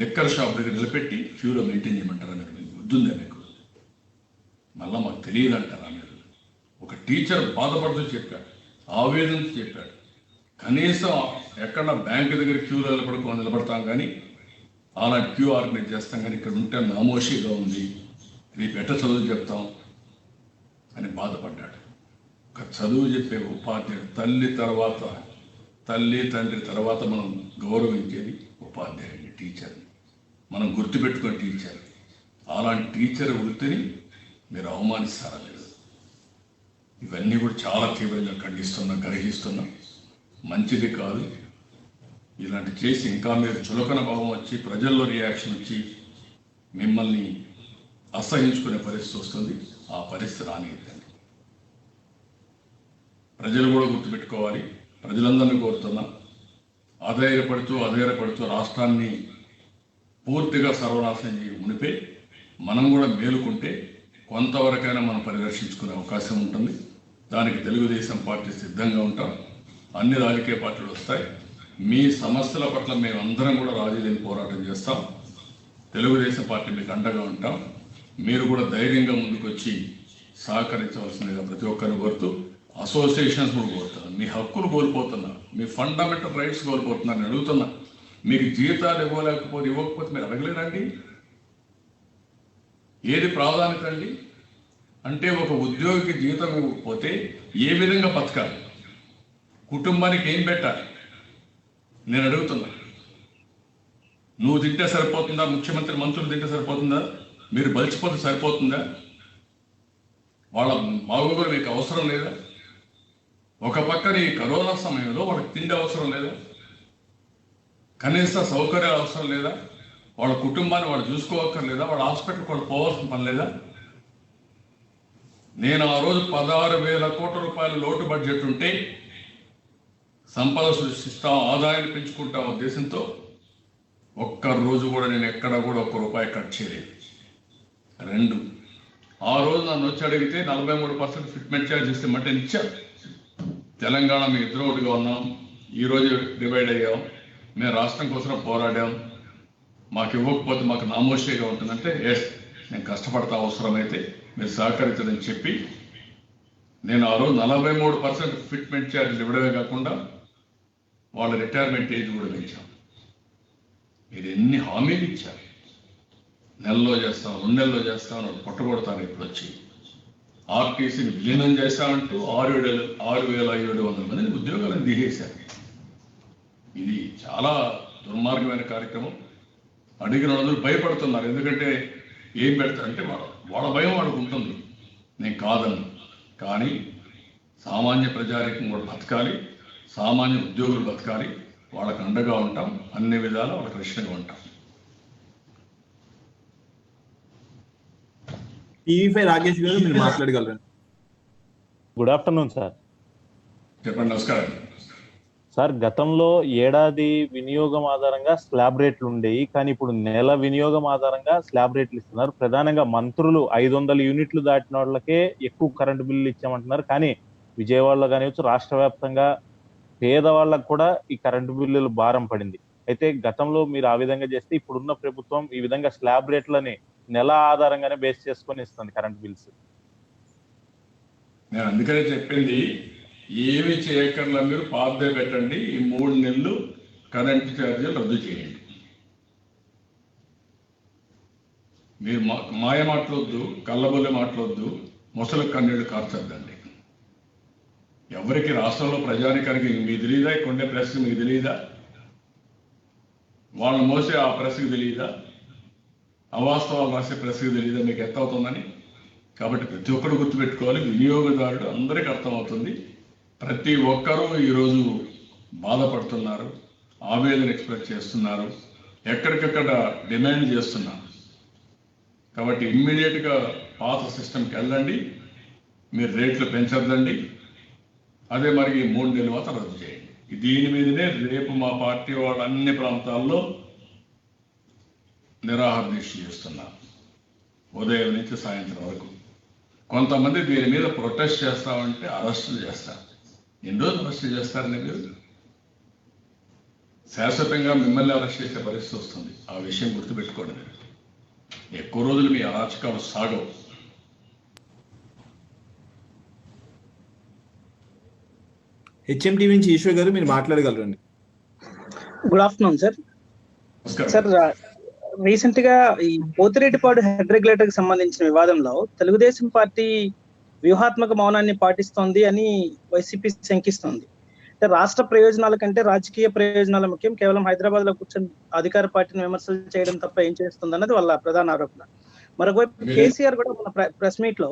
లిక్కర్ షాప్ దగ్గర నిలబెట్టి క్యూలో మెయింటైన్ చేయమంటారా? మీకు బుద్ధుందా? మీకు మళ్ళా మాకు తెలియదంటారా? మీరు ఒక టీచర్ బాధపడుతూ చెప్పాడు, ఆవేదనతో చెప్పాడు. కనీసం ఎక్కడ బ్యాంకు దగ్గర క్యూలో నిలబడతాం కానీ అలాంటి క్యూ ఆర్గనైజ్ చేస్తాం కానీ ఇక్కడ ఉంటే నామోషిగా ఉంది, రేపు ఎట్ట చదువు చెప్తాం అని బాధపడ్డాడు. ఒక చదువు చెప్పే ఉపాధ్యాయుడు తల్లి తండ్రి తర్వాత మనం గౌరవించేది ఉపాధ్యాయుడిని, టీచర్ని మనం గుర్తుపెట్టుకునే టీచర్. అలాంటి టీచర్ వృత్తిని మీరు అవమానిస్తారా? లేదు. ఇవన్నీ కూడా చాలా తీవ్రంగా ఖండిస్తున్నా, గ్రహిస్తున్నా. మంచిది కాదు. ఇలాంటి చేసి ఇంకా మీరు చులకన భావం వచ్చి ప్రజల్లో రియాక్షన్ వచ్చి మిమ్మల్ని అసహించుకునే పరిస్థితి వస్తుంది. ఆ పరిస్థితి రానిద్దండి. ప్రజలు కూడా గుర్తుపెట్టుకోవాలి. ప్రజలందరినీ కోరుతున్నా, అధైర్యపడుతూ రాష్ట్రాన్ని పూర్తిగా సర్వనాశనం చేయ మునిపే మనం కూడా మేలుకుంటే కొంతవరకైనా మనం పరిరక్షించుకునే అవకాశం ఉంటుంది. దానికి తెలుగుదేశం పార్టీ సిద్ధంగా ఉంటాం. అన్ని రాజకీయ పార్టీలు వస్తాయి. మీ సమస్యల పట్ల మేమందరం కూడా రాజీ లేని పోరాటం చేస్తాం. తెలుగుదేశం పార్టీ మీకు అండగా ఉంటాం. మీరు కూడా ధైర్యంగా ముందుకొచ్చి సహకరించవలసిందిగా ప్రతి ఒక్కరిని కోరుతూ, అసోసియేషన్స్ కూడా కోరుతున్నారు. మీ హక్కులు కోల్పోతున్నారు, మీ ఫండమెంటల్ రైట్స్ కోల్పోతున్నారని అడుగుతున్నా. మీకు జీతాలు ఇవ్వకపోతే మీరు అడగలేరండి? ఏది ప్రాధాన్యత అండి? అంటే ఒక ఉద్యోగికి జీతం ఇవ్వకపోతే ఏ విధంగా బతకాలి? కుటుంబానికి ఏం పెట్టాలి? నేను అడుగుతున్నా. నువ్వు తింటే సరిపోతుందా? ముఖ్యమంత్రి మంత్రులు తింటే సరిపోతుందా? మీరు బలిచిపోతే సరిపోతుందా? వాళ్ళ బాగోగులు మీకు అవసరం లేదా? ఒక పక్కన ఈ కరోనా సమయంలో వాళ్ళకి తిండి అవసరం లేదా? కనీస సౌకర్యాలు అవసరం లేదా? వాళ్ళ కుటుంబాన్ని వాళ్ళు చూసుకోవక్కర్లేదా? వాళ్ళ హాస్పిటల్కి వాళ్ళు పోవాల్సిన పని లేదా? నేను ఆ రోజు 16,000 కోట్ల రూపాయల లోటు బడ్జెట్ ఉంటే సంపద సృష్టిస్తాం, ఆదాయాన్ని పెంచుకుంటాం ఉద్దేశంతో ఒక్క రోజు కూడా నేను ఎక్కడ కూడా ₹1 కట్ చేయలేదు. 2, ఆ రోజు నన్ను వచ్చి అడిగితే 43% ఫిట్మెంట్ ఛార్జ్ ఇస్తామంటే ఇచ్చాను. తెలంగాణ మీ ఇద్దరు ఒకటిగా ఉన్నాం, ఈరోజు డివైడ్ అయ్యాం, మేము రాష్ట్రం కోసం పోరాడాం, మాకు ఇవ్వకపోతే మాకు నామోషిగా ఉంటుందంటే ఎస్ నేను కష్టపడతా, అవసరమైతే మీరు సహకరించదని చెప్పి నేను ఆ రోజు 43% ఫిట్మెంట్ ఛార్జీలు ఇవ్వడమే కాకుండా వాళ్ళ రిటైర్మెంట్ ఏజ్ కూడా పెంచాం. మీరు ఎన్ని హామీలు ఇచ్చారు? నెలలో చేస్తాం, 2 నెలల్లో చేస్తాం, పొట్టగొడతాను. ఇప్పుడు వచ్చి ఆర్టీసీని విలీనం చేశామంటూ 6,700 మందిని ఉద్యోగాలను దిగేశారు. ఇది చాలా దుర్మార్గమైన కార్యక్రమం. అడిగిన వాళ్ళందరూ భయపడుతున్నారు. ఎందుకంటే ఏం పెడతారంటే వాళ్ళ భయం వాళ్ళకు ఉంటుంది. నేను కాదను, కానీ సామాన్య ప్రజానికం కూడా బతకాలి, సామాన్య ఉద్యోగులు బతకాలి. వాళ్ళకు అండగా ఉంటాం, అన్ని విధాలా వాళ్ళకి రక్షణగా ఉంటాం. టీవీ5 రాకేష్ గారు మీరు మాట్లాడగలరు. Good afternoon sir. చెప్పండి. నమస్కారం సార్, గతంలో ఏడాది వినియోగం ఆధారంగా స్లాబ్ రేట్లు ఉండేవి, కానీ ఇప్పుడు నెల వినియోగం ఆధారంగా స్లాబ్ రేట్లు ఇస్తున్నారు. ప్రధానంగా మంత్రులు 500 యూనిట్లు దాటిన వాళ్ళకే ఎక్కువ కరెంటు బిల్లులు ఇచ్చామంటున్నారు. కానీ విజయవాడలో కానివచ్చు, రాష్ట్ర వ్యాప్తంగా పేదవాళ్ళకు కూడా ఈ కరెంటు బిల్లులు భారం పడింది. అయితే గతంలో మీరు ఆ విధంగా చేస్తే ఇప్పుడున్న ప్రభుత్వం ఈ విధంగా స్లాబ్ రేట్లని నెల ఆధారంగానే బేస్ చేసుకొని ఇస్తుంది కరెంట్ బిల్స్. నేను అందుకనే చెప్పింది, ఏమి చేయకర్లా మీరు పాతదే పెట్టండి, ఈ 3 నెలలు కరెంటు ఛార్జీలు రద్దు చేయండి. మీరు మాయ మాట్లాడొద్దు, కళ్ళబొల్లి మాట్లాడొద్దు, ముసలి కన్నీళ్లు కార్చొద్దండి. ఎవరికి రాష్ట్రంలో ప్రజానికానికి మీకు తెలియదా? కొండే ప్రెస్కి మీకు తెలియదా? వాళ్ళని మోసే ఆ ప్రెస్కి తెలియదా? అవాస్తవాలు రాసే ప్రెస్కి తెలియదా మీకు ఎంత అవుతుందని? కాబట్టి ప్రతి ఒక్కరు గుర్తుపెట్టుకోవాలి, వినియోగదారుడు అందరికీ అర్థమవుతుంది. ప్రతి ఒక్కరూ ఈరోజు బాధపడుతున్నారు, ఆవేదన ఎక్స్ప్రెస్ చేస్తున్నారు, ఎక్కడికక్కడ డిమాండ్ చేస్తున్నారు. కాబట్టి ఇమ్మీడియట్గా పాత సిస్టమ్కి వెళ్ళండి, మీరు రేట్లు పెంచద్దండి. అదే మరి 3 నెలలు మాత్రం రద్దు చేయండి. దీని మీదనే రేపు మా పార్టీ వాళ్ళు అన్ని ప్రాంతాల్లో నిరాహార దీక్ష చేస్తున్నారు, ఉదయం నుంచి సాయంత్రం వరకు. కొంతమంది దీని మీద ప్రొటెస్ట్ చేస్తామంటే అరెస్టులు చేస్తారు. ఎన్ని రోజులు అరెస్ట్ చేస్తారని మీరు? శాశ్వతంగా మిమ్మల్ని అరెస్ట్ చేసే పరిస్థితి వస్తుంది. ఆ విషయం గుర్తుపెట్టుకోండి. మీరు ఎక్కువ రోజులు మీ అరాచకాలు సాగవు. హెచ్ఎంటీవీ నుంచి ఈశ్వర్ గారు మీరు మాట్లాడగలరండి. Good afternoon sir. Sir, recent గా ఈ పోతిరెడ్డిపాడు హెడ్ రెగ్యులేటర్ కి సంబంధించిన వివాదంలో తెలుగుదేశం పార్టీ వ్యూహాత్మక మౌనాన్ని పాటిస్తోంది అని వైసీపీ శంకిస్తోంది. అంటే రాష్ట్ర ప్రయోజనాల కంటే రాజకీయ ప్రయోజనాల ముఖ్యం, కేవలం హైదరాబాద్ లో కూర్చొని అధికార పార్టీని విమర్శలు చేయడం తప్ప ఏం చేస్తుంది అన్నది వాళ్ళ ప్రధాన ఆరోపణ. మరొకవైపు కేసీఆర్ కూడా మన ప్రెస్ మీట్ లో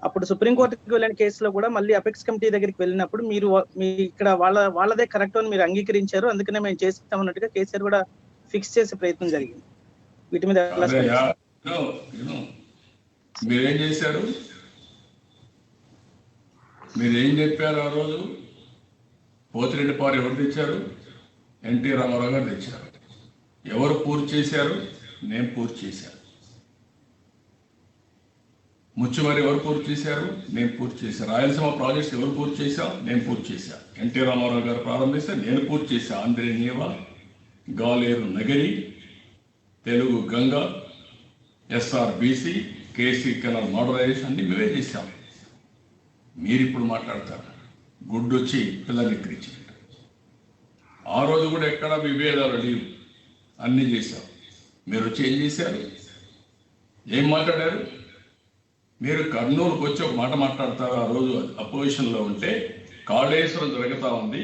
అప్పుడు సుప్రీంకోర్టుకి వెళ్ళిన కేసులో కూడా మళ్ళీ అపెక్స్ కమిటీ దగ్గరికి వెళ్ళినప్పుడు మీరు మీ ఇక్కడ వాళ్ళదే కరెక్ట్ అని మీరు అంగీకరించారు, అందుకనే మేము చేస్తామన్నట్టుగా కేసీఆర్ కూడా ఫిక్స్ చేసే ప్రయత్నం జరిగింది. వీటి మీద మీరేం చేశారు? మీరేం చెప్పారు ఆ రోజు? పోతిరెడ్డిపాడు ఎవరు తెచ్చారు? ఎన్టీ రామారావు గారు తెచ్చారు. ఎవరు పూర్తి చేశారు? నేను పూర్తి చేశాను. ముచ్చుమరి ఎవరు పూర్తి చేశారు? నేను పూర్తి చేశాను. రాయలసీమ ప్రాజెక్ట్స్ ఎవరు పూర్తి చేశాం? నేను పూర్తి చేశాను. ఎన్టీ రామారావు గారు ప్రారంభిస్తే నేను పూర్తి చేశాను. Handri Neeva, Galeru Nagari, Telugu Ganga, SRBC, KC canal modernisation అన్ని మేమే చేశాం. మీరు ఇప్పుడు మాట్లాడతారు గుడ్డు వచ్చి పిల్లల్ని ఎక్కిరించినట్టు. ఆ రోజు కూడా ఎక్కడ విభేదాలు లేవు, అన్నీ చేశాం. మీరు వచ్చి ఏం చేశారు? ఏం మాట్లాడారు? మీరు కర్నూలుకు వచ్చి ఒక మాట మాట్లాడతారు. ఆ రోజు అపోజిషన్లో ఉంటే కాళేశ్వరం జరుగుతూ ఉంది,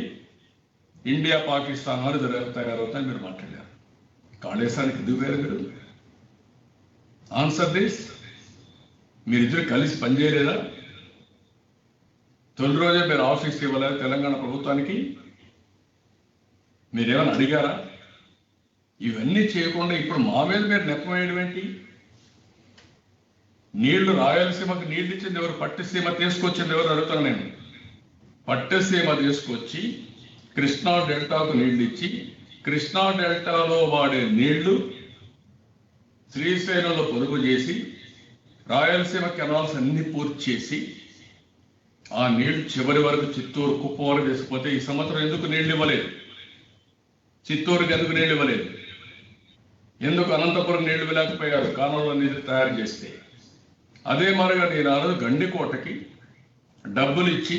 ఇండియా పాకిస్తాన్ వారు తయారవుతాయని మీరు మాట్లాడారు. కాళేశ్వరానికి ఎందుకు వేరు? మీరు ఆన్సర్ దిస్. మీరిద్దరు కలిసి పనిచేయలేదా? తొలి రోజే మీరు ఆఫీస్కి ఇవ్వలేదు తెలంగాణ ప్రభుత్వానికి? మీరేమైనా అడిగారా? ఇవన్నీ చేయకుండా ఇప్పుడు మా మీద మీరు నెప్పవేయడం ఏంటి? నీళ్లు రాయలసీమకు నీళ్ళు ఇచ్చింది ఎవరు? పట్టిసీమ తీసుకొచ్చింది ఎవరు అడుగుతాను నేను. పట్టిసీమ తీసుకొచ్చి కృష్ణా డెల్టాకు నీళ్లు ఇచ్చి, కృష్ణా డెల్టాలో వాడే నీళ్లు శ్రీశైలంలో పొదుపు చేసి, రాయలసీమ కెనాల్స్ అన్ని పూర్తి చేసి, ఆ నీళ్లు చివరి వరకు చిత్తూరు కుప్పం వరకు తీసుకుపోతే ఈ సంవత్సరం ఎందుకు నీళ్లు ఇవ్వలేదు? చిత్తూరుకి ఎందుకు నీళ్లు ఇవ్వలేదు? ఎందుకు అనంతపురం నీళ్లు ఇవ్వలేకపోయారు కాలంలో నీళ్లు తయారు చేస్తే? అదే మరిగా నేను ఆ రోజు గండికోటకి డబ్బులు ఇచ్చి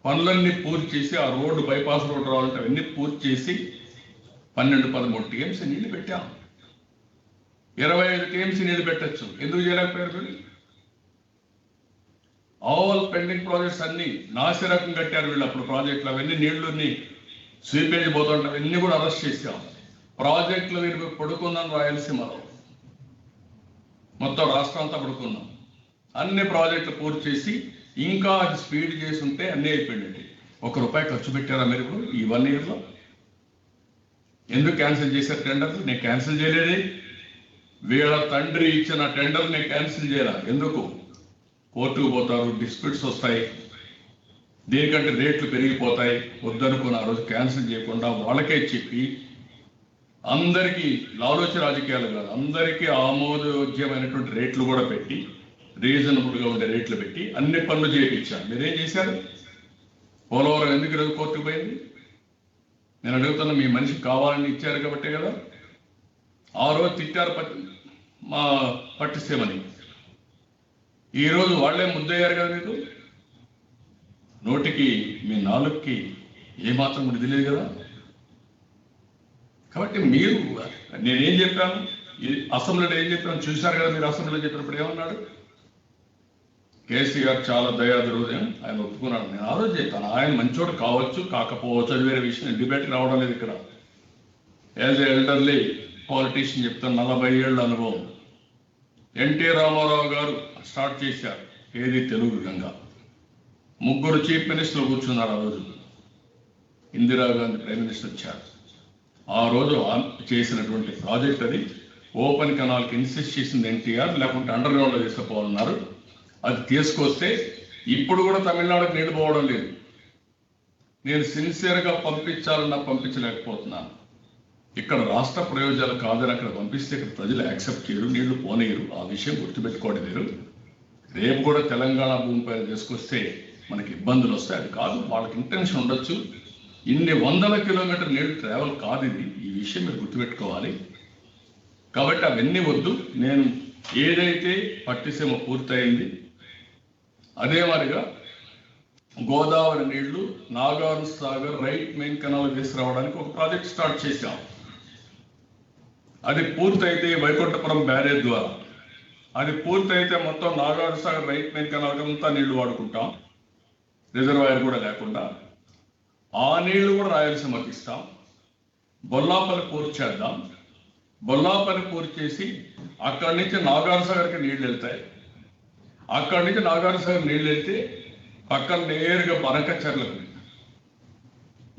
పనులన్నీ పూర్తి చేసి, ఆ రోడ్డు బైపాస్ రోడ్డు రావాలంటే అవన్నీ పూర్తి చేసి 12-13 టీఎంసీ నీళ్లు పెట్టాం. 25 టీఎంసీ నీళ్లు పెట్టచ్చు. ఎందుకు చేయలేకపోయారు మీరు? ఆల్ పెండింగ్ ప్రాజెక్ట్స్ అన్ని నాసిరకం కట్టారు వీళ్ళు. అప్పుడు ప్రాజెక్టులు అవన్నీ నీళ్లుని స్వీపేజ్ పోతుంటే అవన్నీ కూడా అరెస్ట్ చేశాం. ప్రాజెక్టులు మీరు పడుకున్నాం రాయలసీమలో, మొత్తం రాష్ట్రం అంతా పడుకున్నాం. అన్ని ప్రాజెక్టులు పూర్తి చేసి ఇంకా అది స్పీడ్ చేసి ఉంటే అన్నీ అయిపోయింది. ₹1 ఖర్చు పెట్టారా మీరు ఇప్పుడు ఈ 1 ఇయర్లో? ఎందుకు క్యాన్సిల్ చేశారు టెండర్లు? నేను క్యాన్సిల్ చేయలేదే. వీళ్ళ తండ్రి ఇచ్చిన టెండర్ని క్యాన్సిల్ చేయాలి. ఎందుకు? కోర్టుకు పోతారు, డిస్ప్యూట్స్ వస్తాయి, దీనికంటే రేట్లు పెరిగిపోతాయి, వద్దనుకున్న ఆ రోజు క్యాన్సిల్ చేయకుండా వాళ్ళకే చెప్పి అందరికీ లాలోచి రాజకీయాలు కాదు, అందరికీ ఆమోదయోగ్యమైనటువంటి రేట్లు కూడా పెట్టి, రీజనబుల్గా ఉండే రేట్లు పెట్టి అన్ని పనులు చేయించారు. మీరేం చేశారు? పోలవరం ఎందుకు ఈరోజు కోర్టుకు పోయింది? నేను అడుగుతున్నా, మీ మనిషికి కావాలని ఇచ్చారు కాబట్టే కదా. ఆ రోజు తిట్టారు మా పట్టిస్తేమని, ఈరోజు వాళ్లే ముద్దయ్యారు కదా. మీకు నోటికి, మీ నాలుగుకి ఏమాత్రం కూడా తెలియదు కదా. కాబట్టి మీరు, నేనేం చెప్పాను అసెంబ్లీలో, ఏం చెప్పాను చూశారు కదా మీరు. అసెంబ్లీలో చెప్పినప్పుడు ఏమన్నాడు? కేసీఆర్ చాలా దయాదురుదయం, ఆయన ఒప్పుకున్నాడు. నేను ఆ రోజు చెప్పాను, ఆయన మంచోడు కావచ్చు కాకపోవచ్చు, అది వేరే విషయం, డిబేట్ రావడం లేదు ఇక్కడ. యాజ్ ఏ ఎల్డర్లీ పాలిటీషియన్ చెప్తాను, 40 ఏళ్ళ అనుభవం. ఎన్టీ రామారావు గారు స్టార్ట్ చేశారు ఏది తెలుగు గంగ. 3 చీఫ్ మినిస్టర్లు కూర్చున్నారు ఆ రోజు. ఇందిరాగాంధీ ప్రైమ్ మినిస్టర్ వచ్చారు. ఆ రోజు చేసినటువంటి ప్రాజెక్ట్ అది. ఓపెన్ కెనాల్కి ఇన్సిస్ట్ చేసింది ఎన్టీఆర్, లేకుంటే అండర్ గ్రౌండ్లో తీసుకుపోవాలన్నారు. అది తీసుకొస్తే ఇప్పుడు కూడా తమిళనాడుకు నీళ్ళు పోవడం లేదు. నేను సిన్సియర్గా పంపించాలన్నా పంపించలేకపోతున్నాను. ఇక్కడ రాష్ట్ర ప్రయోజనాలు కాదని అక్కడ పంపిస్తే ఇక్కడ ప్రజలు యాక్సెప్ట్ చేయరు, నీళ్లు పోనీయరు. ఆ విషయం గుర్తుపెట్టుకోవడం లేదు. రేపు కూడా తెలంగాణ భూమిపైన తీసుకొస్తే మనకి ఇబ్బందులు వస్తాయి. అది కాదు, వాళ్ళకి ఇంటెన్షన్ ఉండొచ్చు. ఇన్ని 100 కిలోమీటర్ నీళ్లు ట్రావెల్ కాదు ఇది. ఈ విషయం మీరు గుర్తుపెట్టుకోవాలి. కాబట్టి అవన్నీ వద్దు. నేను ఏదైతే పట్టిసీమ పూర్తయింది, అదే మాదిరిగా గోదావరి నీళ్లు Nagar Sagar right main canal తీసుకురావడానికి ఒక ప్రాజెక్ట్ స్టార్ట్ చేశాం. అది పూర్తయితే వైకుంఠపురం బ్యారేజ్ ద్వారా, అది పూర్తయితే మొత్తం Nagar Sagar right main canal అంతా నీళ్లు వాడుకుంటాం, రిజర్వాయర్ కూడా లేకుండా. ఆ నీళ్లు కూడా రాయలసీమకి ఇస్తాం. బొల్లాపల్లి పూర్తి చేద్దాం. బొల్లాపల్లి పూర్తి చేసి అక్కడి నుంచి నాగార్ సాగర్కి నీళ్లు వెళ్తాయి. అక్కడి నుంచి నాగార్ సాగర్ నీళ్లు వెళ్తే పక్కన నేరుగా బనకచర్లకు,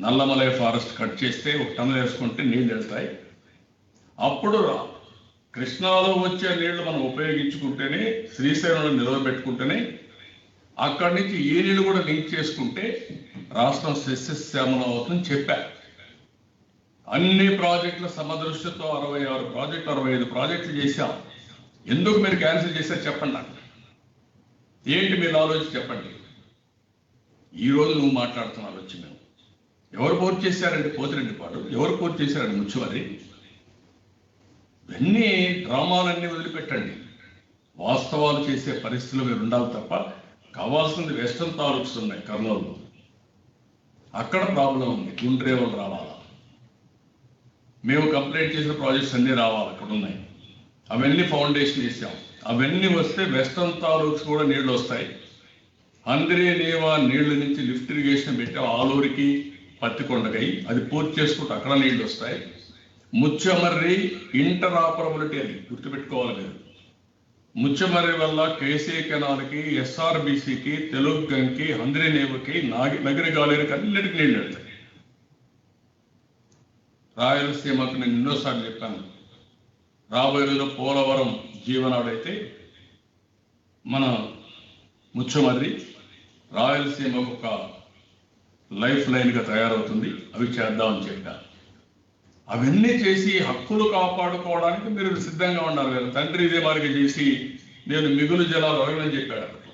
నల్లమలై ఫారెస్ట్ కట్ చేస్తే ఒక టన్నులు వేసుకుంటే నీళ్లు వెళ్తాయి. అప్పుడు కృష్ణాలో వచ్చే నీళ్లు మనం ఉపయోగించుకుంటేనే, శ్రీశైలంలో నిలవబెట్టుకుంటేనే, అక్కడి నుంచి ఈ నీళ్లు కూడా లింక్ చేసుకుంటే రాష్ట్రం సస్యశ్యామలం అవుతుందని చెప్పారు. అన్ని ప్రాజెక్టుల సమదృష్టితో 66 ప్రాజెక్టులు, 65 ప్రాజెక్టులు చేశాం. ఎందుకు మీరు క్యాన్సిల్ చేశారు చెప్పండి నాకు. ఏంటి మీరు ఆలోచించి చెప్పండి. ఈరోజు నువ్వు మాట్లాడుతున్నారు వచ్చి మేము. ఎవరు పూర్తి చేశారంటే పోతిరెడ్డిపాడు, ఎవరు పూర్తి చేశారంటే ముచ్చువరి. ఇవన్నీ డ్రామాలన్నీ వదిలిపెట్టండి. వాస్తవాలు చేసే పరిస్థితులు మీరు ఉండాలి తప్ప. కావాల్సింది వెస్టర్న్ తాలూక్స్ ఉన్నాయి కర్నూలులో, అక్కడ ప్రాబ్లం ఉంది. గుండ్రేవులు రావాలా, మేము కంప్లీట్ చేసిన ప్రాజెక్ట్స్ అన్నీ రావాలి, అక్కడ ఉన్నాయి. అవన్నీ ఫౌండేషన్ వేసాం. అవన్నీ వస్తే వెస్టర్న్ తాలూక్స్ కూడా నీళ్లు వస్తాయి. అందరి నీవా నీళ్ల నుంచి లిఫ్ట్ ఇరిగేషన్ పెట్టాం ఆలూరికి, పత్తికొండకై. అది పూర్తి చేసుకుంటే అక్కడ నీళ్లు వస్తాయి. ముచ్చమర్రి ఇంటర్ ఆపరబిలిటీ, అది గుర్తుపెట్టుకోవాలి మీరు. ముచ్చమర్రి వల్ల కేసీ కెనాల్కి, ఎస్ఆర్బిసికి, తెలుగుగంకి, హంద్రీనేవుకి, నగిరి గాలేరికి అన్నిటికీ నీళ్లు వెళ్తాయి. రాయలసీమకు నేను ఎన్నోసార్లు చెప్పాను, రాబోయే రోజుల్లో పోలవరం జీవనాడైతే మన ముచ్చమర్రి రాయలసీమకు ఒక లైఫ్ లైన్గా తయారవుతుంది. అవి చేద్దామని చెప్పాను. అవన్నీ చేసి హక్కులు కాపాడుకోవడానికి మీరు సిద్ధంగా ఉన్నారు కదా. తండ్రి ఇదే మార్గం చేసి నేను మిగులు జలాలు అడగనని చెప్పాడు. అప్పట్లో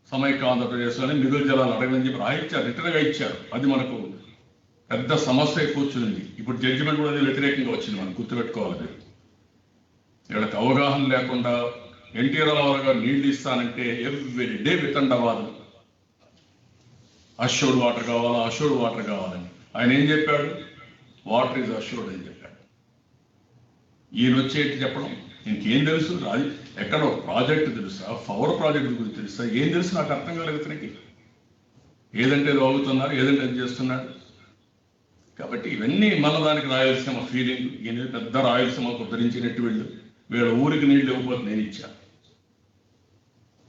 సమైక్య ఆంధ్రప్రదేశ్లోనే మిగులు జలాలు అడగనని చెప్పి రాయించారు, రిటర్న్గా ఇచ్చారు. అది మనకు పెద్ద సమస్య కూర్చుంది. ఇప్పుడు జడ్జిమెంట్ కూడా అది వ్యతిరేకంగా వచ్చింది. మనం గుర్తుపెట్టుకోవాలి. మీరు వీళ్ళకి అవగాహన లేకుండా ఎన్టీ రామారావు గారు నీళ్లు ఇస్తానంటే ఎవ్రీ డే వితండవాదం. అష్యూర్డ్ వాటర్ కావాలా, అష్యూర్డ్ వాటర్ కావాలని. ఆయన ఏం చెప్పాడు? వాటర్ ఈజ్ అష్యూర్డ్ అని చెప్పాడు. ఈయన వచ్చేటి చెప్పడం ఇంకేం తెలుసు? ఎక్కడ ప్రాజెక్ట్ తెలుసా, పవర్ ప్రాజెక్ట్ గురించి తెలుసా, ఏం తెలుసు? నాకు అర్థం కాలేదు ఇతనికి. ఏదంటే అవుతున్నారు, ఏదంటే అది చేస్తున్నాడు. కాబట్టి ఇవన్నీ మన దానికి రాయలసీమ ఫీలింగ్. ఈయన పెద్ద రాయలసీమకు ఉద్ధరించినట్టు వీళ్ళ ఊరికి నీళ్ళు ఇవ్వకపోతే నేను ఇచ్చా.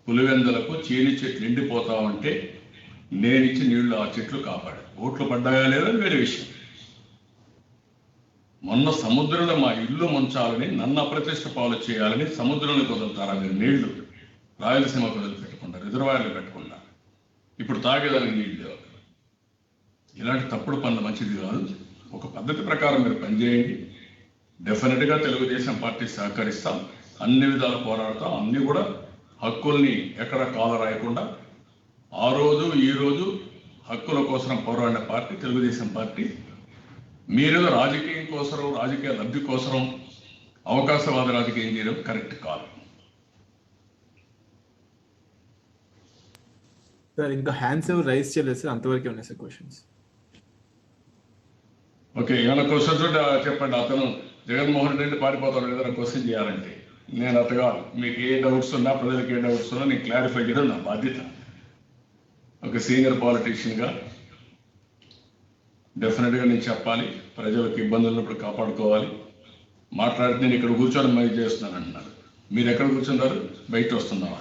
పులివెందులకు చీని చెట్లు ఎండిపోతామంటే నేనిచ్చి నీళ్లు ఆ చెట్లు కాపాడు. ఓట్లు పడ్డాయా లేదా వేరే విషయం. మొన్న సముద్రంలో మా ఇల్లు ముంచాలని, నన్ను అప్రతిష్ట పాలు చేయాలని సముద్రంలో వదులుతారా మీరు నీళ్లు? రాయలసీమ వదిలి పెట్టకుండా, రిజర్వాయర్లు పెట్టకుండా, ఇప్పుడు తాగేదానికి నీళ్ళు లేవు. ఇలాంటి తప్పుడు పనులు మంచిది కాదు. ఒక పద్ధతి ప్రకారం మీరు పనిచేయండి. డెఫినెట్గా తెలుగుదేశం పార్టీ సహకరిస్తాం, అన్ని విధాలు పోరాడతాం. అన్ని కూడా హక్కుల్ని ఎక్కడ కాల రాయకుండా ఆ రోజు ఈ రోజు హక్కుల కోసం పోరాడిన పార్టీ తెలుగుదేశం పార్టీ. మీరు రాజకీయం కోసం, రాజకీయ లబ్ధి కోసం అవకాశవాద రాజకీయం చేయడం కరెక్ట్ కాదు. సార్ ఇంకా హ్యాండ్స్ ఎవరు రైజ్ చేయలేదు సార్, అంతవరకే ఉన్నాయి సార్ క్వశ్చన్స్. ఓకే, ఏమైనా క్వశ్చన్స్ ఉంటే చెప్పండి. అతను జగన్మోహన్ రెడ్డి పారిపోతాడు ఏదైనా క్వశ్చన్ చేయాలంటే. నేను అతగా మీకు ఏ డౌట్స్ ఉన్నా, ప్రజలకు ఏ డౌట్స్ ఉన్నా నేను క్లారిఫై చేయడం నా బాధ్యత. ఒక సీనియర్ పాలిటీషియన్గా డెఫినెట్గా నేను చెప్పాలి. ప్రజలకు ఇబ్బందులు ఉన్నప్పుడు కాపాడుకోవాలి. మాట్లాడితే నేను ఇక్కడ కూర్చొని మైక్ చేస్తున్నాను అంటున్నారు. మీరు ఎక్కడ కూర్చున్నారు? బయట వస్తున్నావా?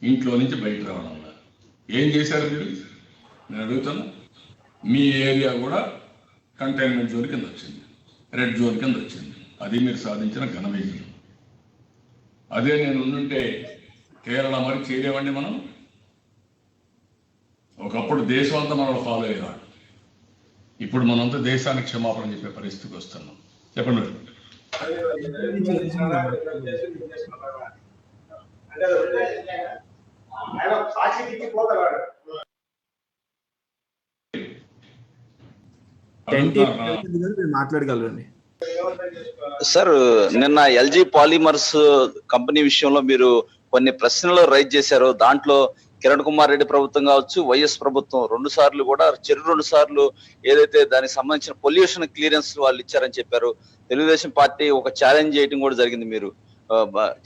ఇంట్లో నుంచి బయట రావడం. ఏం చేశారు మీరు? నేను అడుగుతాను. మీ ఏరియా కూడా కంటైన్మెంట్ జోన్ కింద వచ్చింది, రెడ్ జోన్ కింద వచ్చింది. అది మీరు సాధించిన ఘన విజయం. అదే నేను ఉండుంటే కేరళ మరి చేయలేవండి మనం. ఒకప్పుడు దేశం అంతా మనల్ని ఫాలో అయ్యేవాడు. ఇప్పుడు మనంతా దేశానికి క్షమాపణ చెప్పే పరిస్థితికి వస్తున్నాం. చెప్పండి. మాట్లాడగలరండి సార్. నిన్న ఎల్జీ పాలిమర్స్ కంపెనీ విషయంలో మీరు కొన్ని ప్రశ్నలు రైజ్ చేశారు. దాంట్లో కిరణ్ కుమార్ రెడ్డి ప్రభుత్వం కావచ్చు, వైఎస్ ప్రభుత్వం 2 సార్లు కూడా 2 సార్లు ఏదైతే దానికి సంబంధించిన పొల్యూషన్ క్లియరెన్స్ వాళ్ళు ఇచ్చారని చెప్పారు. తెలుగుదేశం పార్టీ ఒక ఛాలెంజ్ చేయడం కూడా జరిగింది. మీరు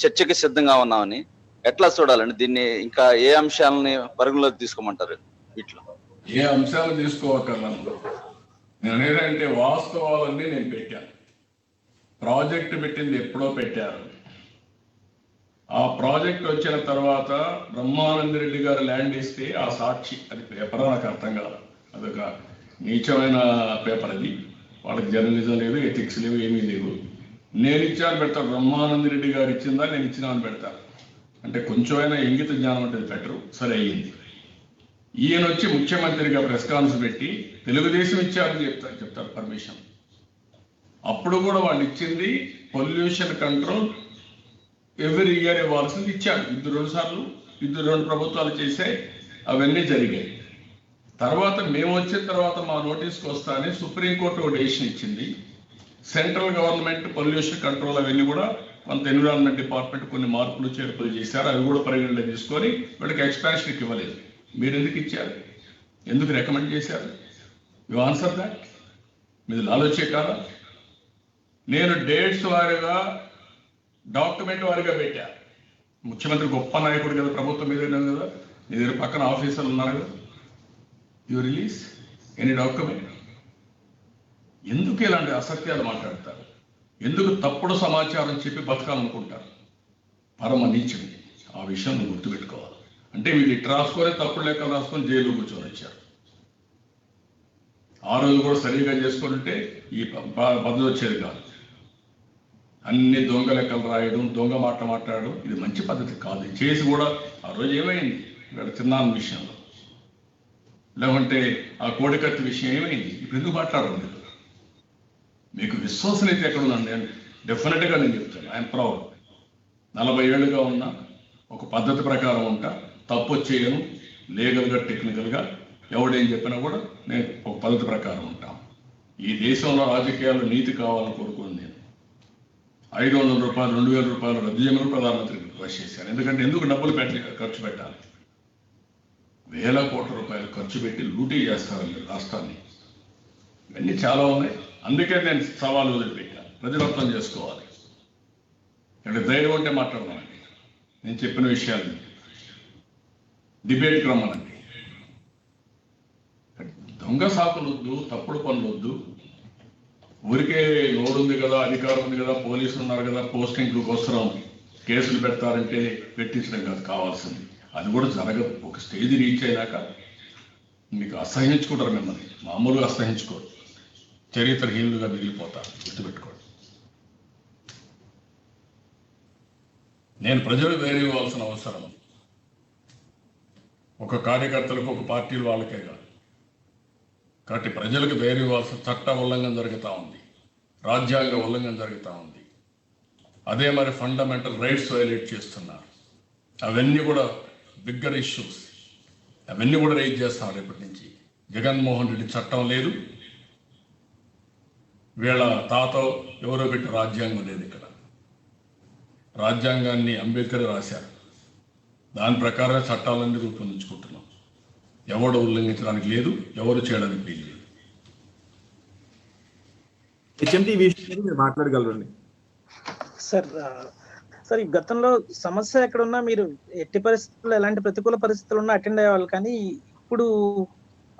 చర్చకి సిద్ధంగా ఉన్నామని ఎట్లా చూడాలండి దీన్ని? ఇంకా ఏ అంశాలని పరిగణలోకి తీసుకోమంటారు? వీటిలో ఏ అంశాలు తీసుకోవక్కర్లేదు. నేను ఏదంటే వాస్తవాలన్నీ నేను పెట్టాను. ప్రాజెక్టు పెట్టింది ఎప్పుడో పెట్టారు. ఆ ప్రాజెక్ట్ వచ్చిన తర్వాత బ్రహ్మానంద రెడ్డి గారు ల్యాండ్ ఇస్తే ఆ సాక్షి, అది పేపర్ నాకు అర్థం కాదు. అదొక నీచమైన పేపర్. అది వాళ్ళకి జర్నలిజం లేదు, ఎథిక్స్ లేవు, ఏమీ లేవు. నేను ఇచ్చాను పెడతాను. బ్రహ్మానంద రెడ్డి గారు ఇచ్చిందా నేను ఇచ్చినా అని పెడతాను. అంటే కొంచెమైనా ఇంగిత జ్ఞానం అంటే బెటరు. సరే అయ్యింది. ఈయన వచ్చి ముఖ్యమంత్రిగా ప్రెస్ కాన్ఫరెన్స్ పెట్టి తెలుగుదేశం ఇచ్చారని చెప్తారు పర్మిషన్. అప్పుడు కూడా వాళ్ళు ఇచ్చింది పొల్యూషన్ కంట్రోల్ ఎవ్రీ ఇయర్ ఇవ్వాల్సింది ఇచ్చారు. 2 సార్లు 2 ప్రభుత్వాలు చేశాయి. అవన్నీ జరిగాయి. తర్వాత మేము వచ్చిన తర్వాత మా నోటీస్కి వస్తానే సుప్రీంకోర్టు ఒక డెసిషన్ ఇచ్చింది. సెంట్రల్ గవర్నమెంట్ పొల్యూషన్ కంట్రోల్ అవన్నీ కూడా కొంత ఎన్విరాన్మెంట్ డిపార్ట్మెంట్ కొన్ని మార్పులు చేర్పులు చేశారు. అవి కూడా పరిగణలో తీసుకొని వీళ్ళకి ఎక్స్పాన్షన్కి ఇవ్వలేదు. మీరు ఎందుకు ఇచ్చారు? ఎందుకు రికమెండ్ చేశారు? You answer that. మీది లాలొచ్చే కాదా? నేను డేట్స్ వారీగా, డాక్యుమెంట్ వారీగా పెట్టా. ముఖ్యమంత్రి గొప్ప నాయకుడు కదా, ప్రభుత్వం మీద కదా, మీ దగ్గర పక్కన ఆఫీసర్లు ఉన్నారు కదా. You release any document. ఎందుకు ఇలాంటి అసత్యాలు మాట్లాడతారు? ఎందుకు తప్పుడు సమాచారం చెప్పి బతకాలనుకుంటారు? పరమ నీచం. ఆ విషయం నువ్వు గుర్తుపెట్టుకోవాలి. అంటే వీళ్ళు ఇట్లా రాసుకొని తప్పుడు లెక్కలు రాసుకొని జైలు కూర్చొని వచ్చారు. ఆ రోజు కూడా సరిగా చేసుకొని ఉంటే ఈ పద్ధతి వచ్చేది కాదు. అన్ని దొంగ లెక్కలు రాయడం, దొంగ మాట మాట్లాడడం, ఇది మంచి పద్ధతి కాదు. చేసి కూడా ఆ రోజు ఏమైంది? ఇక్కడ చిన్నాన్న విషయంలో, లేకుంటే ఆ కోడికత్తి విషయం ఏమైంది? ఇప్పుడు ఎందుకు మాట్లాడడం లేదు? మీకు విశ్వసనీయత ఎక్కడ ఉందండి? నేను డెఫినెట్గా నేను చెప్తాను. I'm proud. 40 ఏళ్ళుగా ఉన్న ఒక పద్ధతి ప్రకారం ఉంటా. తప్పు చేయను. లీగల్గా, టెక్నికల్గా ఎవడేం చెప్పినా కూడా నేను ఒక పద్ధతి ప్రకారం ఉంటాను. ఈ దేశంలో రాజకీయాల్లో నీతి కావాలని కోరుకుని నేను 500 రూపాయలు 2000 రూపాయలు రద్దు చేయమని ప్రధానమంత్రికి రిక్వెస్ట్ చేశాను. ఎందుకంటే ఎందుకు డబ్బులు ఖర్చు పెట్టాలి? వేల కోట్ల రూపాయలు ఖర్చు పెట్టి లూటీ చేస్తారు రాష్ట్రాన్ని. ఇవన్నీ చాలా ఉన్నాయి. అందుకే నేను సవాలు వదిలిపెట్టాను. ప్రజలు అర్థం చేసుకోవాలి. ఇక్కడ ధైర్యం ఉంటే మాట్లాడదామండి. నేను చెప్పిన విషయాలు డిబేట్కి రమ్మనండి. దొంగ సాకులు వద్దు, తప్పుడు పనులు వద్దు. ఊరికే నోరుంది కదా, అధికారం ఉంది కదా, పోలీసులు ఉన్నారు కదా, పోస్టింగ్లు కోసం కేసులు పెడతారంటే పెట్టించడం కాదు కావాల్సింది. అది కూడా జరగదు. ఒక స్టేజ్ రీచ్ అయినాక మీకు అసహించుకుంటారు. మిమ్మల్ని మామూలుగా అసహించుకోరు. చరిత్రహీనులుగా మిగిలిపోతారు. గుర్తుపెట్టుకోండి. నేను ప్రజలు వేరే ఇవ్వాల్సిన అవసరం ఒక కార్యకర్తలకు ఒక పార్టీలు వాళ్ళకే కాదు. కాబట్టి ప్రజలకు వేరే ఇవ్వాల్సిన చట్ట ఉల్లంఘన జరుగుతూ ఉంది, రాజ్యాంగ ఉల్లంఘన జరుగుతూ ఉంది. అదే మరి ఫండమెంటల్ రైట్స్ వైలేట్ చేస్తున్నారు. అవన్నీ కూడా బిగ్గర్ ఇష్యూస్, అవన్నీ కూడా రైజ్ చేస్తున్నారు. ఇప్పటి నుంచి జగన్మోహన్ రెడ్డి చట్టం లేదు, వీళ్ళ తాత ఎవరో పెట్టి రాజ్యాంగం లేదు. ఇక్కడ రాజ్యాంగాన్ని అంబేద్కర్ రాశారు, దాని ప్రకారమే చట్టాలన్నీ రూపొందించుకుంటున్నాం. ఎవడు ఉల్లంఘించడానికి లేదు, ఎవరు చేయడానికి వీలు లేదు. హెచ్ఎంటీవీ విషయంలో మీరు మాట్లాడగలరండి. సార్ ఈ గతంలో సమస్య ఎక్కడున్నా మీరు ఎట్టి పరిస్థితుల్లో ఎలాంటి ప్రతికూల పరిస్థితులు ఉన్నా అటెండ్ అయ్యేవాళ్ళు, కానీ ఇప్పుడు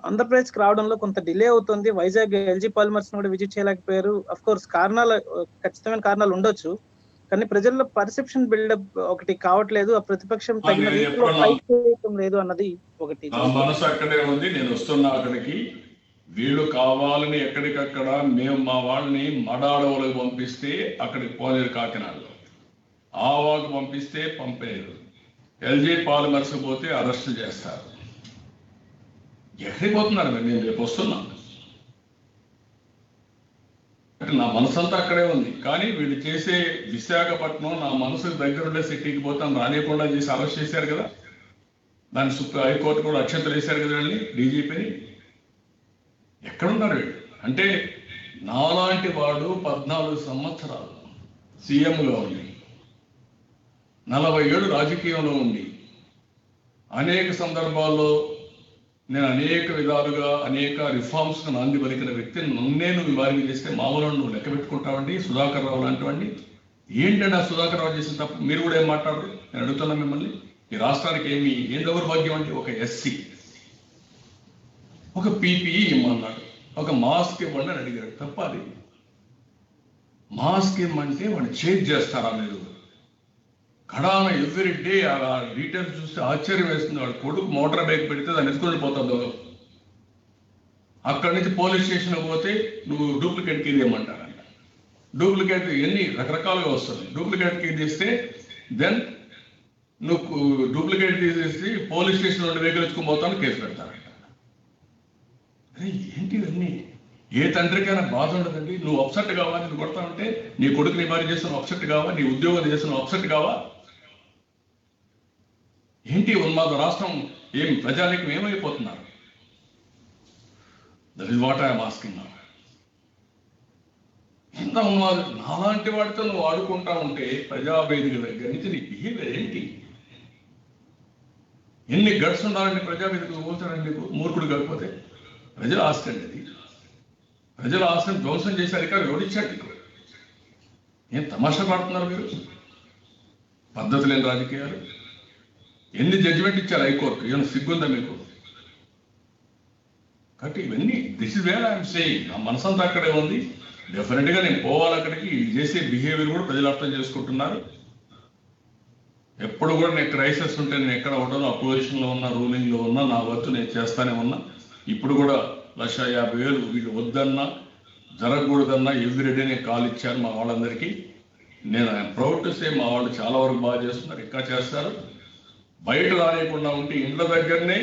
ఆంధ్రప్రదేశ్కి రావడంలో కొంత డిలే అవుతుంది. వైజాగ్ ఎల్జీ పాలిమర్స్ కూడా విజిట్ చేయలేకపోయారు. అఫ్ కోర్స్ కారణాలు, ఖచ్చితమైన కారణాలు ఉండొచ్చు, కానీ ప్రజల్లో పర్సెప్షన్ బిల్డప్ ఒకటి కావట్లేదు. ఆ ప్రతిపక్షం తగిన రీతిలో ఫైట్ చేయటం లేదు అన్నది ఒకటి. నా మనసు అక్కడే ఉంది. నేను వస్తున్నా అక్కడికి. వీళ్ళు కావాలని ఎక్కడికక్కడ మేము మా వాళ్ళని మడాడవలకు పంపిస్తే అక్కడికి పోలేరు. కాకినాడలో ఆవాకు పంపిస్తే పంపేరు. ఎల్జీ పాలిమర్స్ పోతే అరెస్ట్ చేస్తారు. ఎక్కడికి పోతున్నారు? నేను రేపు వస్తున్నాను. నా మనసు అంతా అక్కడే ఉంది. కానీ వీళ్ళు చేసే విశాఖపట్నం నా మనసుకు దగ్గరుండే సిటీకి పోతాను రానియకుండా చేసి అరెస్ట్ చేశారు కదా. దాన్ని హైకోర్టు కూడా అక్షంతలు వేశారు కదా వీళ్ళని, డీజీపీని. ఎక్కడున్నారు వీళ్ళు? అంటే నాలాంటి వాడు 14 సంవత్సరాలు సీఎంగా ఉండి, 40 ఏళ్ళు రాజకీయంలో ఉండి, అనేక సందర్భాల్లో నేను అనేక విధాలుగా అనేక రిఫార్మ్స్ నాంది పలికిన వ్యక్తిని నన్నే నువ్వు వారికి చేస్తే మామూలు నువ్వు లెక్క పెట్టుకుంటావండి. సుధాకర్ రావు లాంటి వాడిని ఏంటంటే ఆ సుధాకర్ రావు చేసిన తప్పు మీరు కూడా ఏం మాట్లాడరు? నేను అడుగుతున్నా మిమ్మల్ని. ఈ రాష్ట్రానికి ఏం దౌర్భాగ్యం అంటే ఒక ఎస్సీ ఒక పీపీఈ ఇమ్మన్నాడు, ఒక మాస్క్ ఇవ్వండి అని అడిగాడు. తప్ప అది మాస్క్ ఇమ్మంటే వాడిని చేంజ్ చేస్తారా మీరు? కడాన ఎవ్రీ డే ఆ డీటెయిల్స్ చూస్తే ఆశ్చర్యం వేస్తుంది. వాడు కొడుకు మోటార్ బైక్ పెడితే దాన్ని ఎత్తుకొని పోతుందో, అక్కడి నుంచి పోలీస్ స్టేషన్కి పోతే నువ్వు డూప్లికేట్ కీ తీయమంటారంట. డూప్లికేట్ ఎన్ని రకరకాలుగా వస్తుంది. డూప్లికేట్ కీ తీస్తే దెన్ నువ్వు డూప్లికేట్ తీసేసి పోలీస్ స్టేషన్ నుండి వెహికల్ ఎత్తుకుని పోతాను కేసు పెడతారంట. అరే ఏంటి ఇవన్నీ? ఏ తండ్రికైనా బాధ ఉండదండి. నువ్వు అప్సెట్ కావా? నేను కొడతా ఉంటే నీ కొడుకుని భార్య చేస్తున్న అప్సెట్ కావా? నీ ఉద్యోగం చేస్తున్న అప్సెట్ కావా? ఏంటి ఉన్మాద రాష్ట్రం? ఏం ప్రజానికి ఏమైపోతున్నారు? That is what I'm asking now. ఎంత ఉన్మాదం! నాలాంటి వాడితో నువ్వు ఆడుకుంటా ఉంటే ప్రజావేదిక దగ్గర నుంచి నీ బిహేవియర్ ఏంటి? ఎన్ని గట్స్ ఉండాలండి ప్రజావేదికలు పోతారండి నీకు? మూర్ఖుడు కాకపోతే. ప్రజల ఆస్తి అండి అది. ప్రజల ఆస్తిని ధ్వంసం చేసే అధికారం ఎవరిచ్చాడు నీకు? ఏం తమాషా పడుతున్నారు మీరు? పద్ధతి లేని రాజకీయాలు. ఎన్ని జడ్జిమెంట్ ఇచ్చారు హైకోర్టు? ఏమైనా సిగ్గుందా మీకు? కాబట్టి ఇవన్నీ this is where I'm saying. నా మనసంతా అక్కడే ఉంది. డెఫినెట్గా నేను పోవాలి అక్కడికి. ఇది చేసే బిహేవియర్ కూడా ప్రజలు అర్థం చేసుకుంటున్నారు. ఎప్పుడు కూడా నేను క్రైసిస్ ఉంటే నేను ఎక్కడ ఉండను, అపోజిషన్లో ఉన్నా రూలింగ్లో ఉన్నా నా వర్క్ నేను చేస్తానే ఉన్నా. ఇప్పుడు కూడా 1,50,000 వీళ్ళు వద్దన్నా జరగకూడదన్నా ఎవ్రీడే నేను కాల్ ఇచ్చాను మా వాళ్ళందరికీ. నేను ఐఎమ్ ప్రౌడ్ టు సే మా వాళ్ళు చాలా వరకు బాగా చేస్తున్నారు, ఇంకా చేస్తారు. బయట రానియకుండా ఉంటే ఇండ్ల దగ్గరనే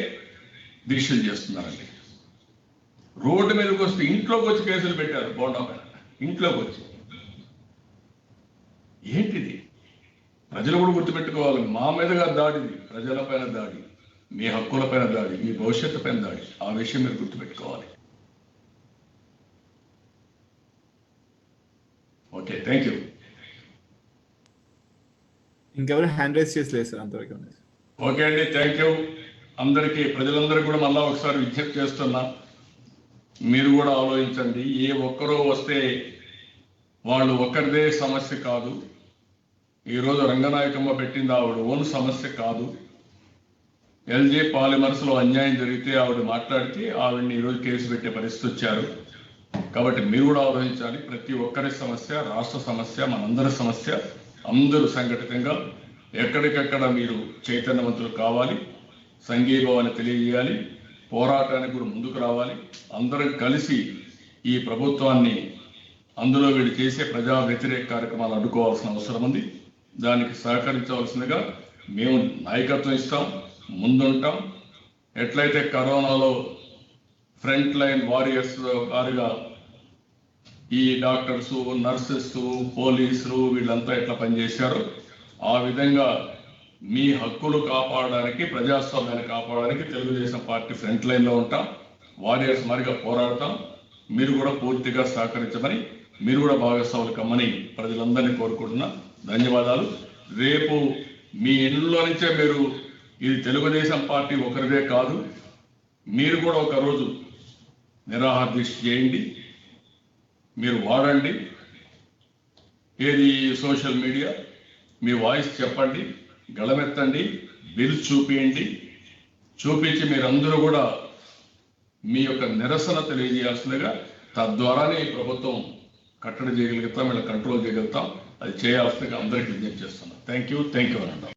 దీక్షలు చేస్తున్నారండి. రోడ్డు మీదకి వస్తే ఇంట్లోకి వచ్చి కేసులు పెట్టారు. బోండా పైన ఇంట్లోకి వచ్చి. ఏంటిది? ప్రజలు కూడా గుర్తుపెట్టుకోవాలి. మా మీదుగా దాడిది, ప్రజలపైన దాడి, మీ హక్కులపైన దాడి, మీ భవిష్యత్తు పైన దాడి. ఆ విషయం మీరు గుర్తుపెట్టుకోవాలి. Okay, thank you. ఇంకెవరు హ్యాండ్ రైజ్ చేసలేదు సార్ అంతవరకు. ఓకే అండి, థ్యాంక్ యూ. అందరికీ ప్రజలందరికీ కూడా మళ్ళా ఒకసారి విజ్ఞప్తి చేస్తున్నా, మీరు కూడా ఆలోచించండి. ఏ ఒక్కరో వస్తే వాళ్ళు ఒక్కరిదే సమస్య కాదు. ఈరోజు రంగనాయకమ్మ పెట్టింది ఆవిడ ఓన్ సమస్య కాదు. ఎల్జీ పాలిమర్స్లో అన్యాయం జరిగితే ఆవిడ మాట్లాడితే ఆవిడని ఈరోజు కేసు పెట్టే పరిస్థితి వచ్చారు. కాబట్టి మీరు కూడా ఆలోచించాలి. ప్రతి ఒక్కరి సమస్య, రాష్ట్ర సమస్య, మనందరి సమస్య. అందరూ సంఘటితంగా ఎక్కడికక్కడ మీరు చైతన్యవంతులు కావాలి, సంఘీభావాన్ని తెలియజేయాలి, పోరాటానికి కూడా ముందుకు రావాలి. అందరం కలిసి ఈ ప్రభుత్వాన్ని అందులో వీళ్ళు చేసే ప్రజా వ్యతిరేక కార్యక్రమాలు అడ్డుకోవాల్సిన అవసరం ఉంది. దానికి సహకరించవలసిందిగా మేము నాయకత్వం ఇస్తాం, ముందుంటాం. ఎట్లయితే కరోనాలో ఫ్రంట్ లైన్ వారియర్స్ గారుగా ఈ డాక్టర్స్, నర్సెస్, పోలీసులు వీళ్ళంతా ఎట్లా పనిచేశారో ఆ విధంగా మీ హక్కులు కాపాడడానికి, ప్రజాస్వామ్యాన్ని కాపాడడానికి తెలుగుదేశం పార్టీ ఫ్రంట్ లైన్లో ఉంటాం. వారియర్స్ మరిగా పోరాడతాం. మీరు కూడా పూర్తిగా సహకరించమని, మీరు కూడా భాగస్వాములు కమ్మని ప్రజలందరినీ కోరుకుంటున్నా. ధన్యవాదాలు. రేపు మీ ఇళ్ళలో నుంచే మీరు, ఇది తెలుగుదేశం పార్టీ ఒకరిదే కాదు, మీరు కూడా ఒక రోజు నిరాహార దీక్ష చేయండి. మీరు వాడండి ఏది సోషల్ మీడియా, మీ వాయిస్ చెప్పండి, గళమెత్తండి, బిల్ చూపించండి. చూపించి మీరందరూ కూడా మీ యొక్క నిరసన తెలియజేయాల్సిందిగా, తద్వారానే ఈ ప్రభుత్వం కట్టడి చేయగలుగుతాం, వీళ్ళ కంట్రోల్ చేయగలుగుతాం. అది చేయాల్సిందిగా అందరికీ విజ్ఞప్తి చేస్తున్నాం. థ్యాంక్ యూ అనండి.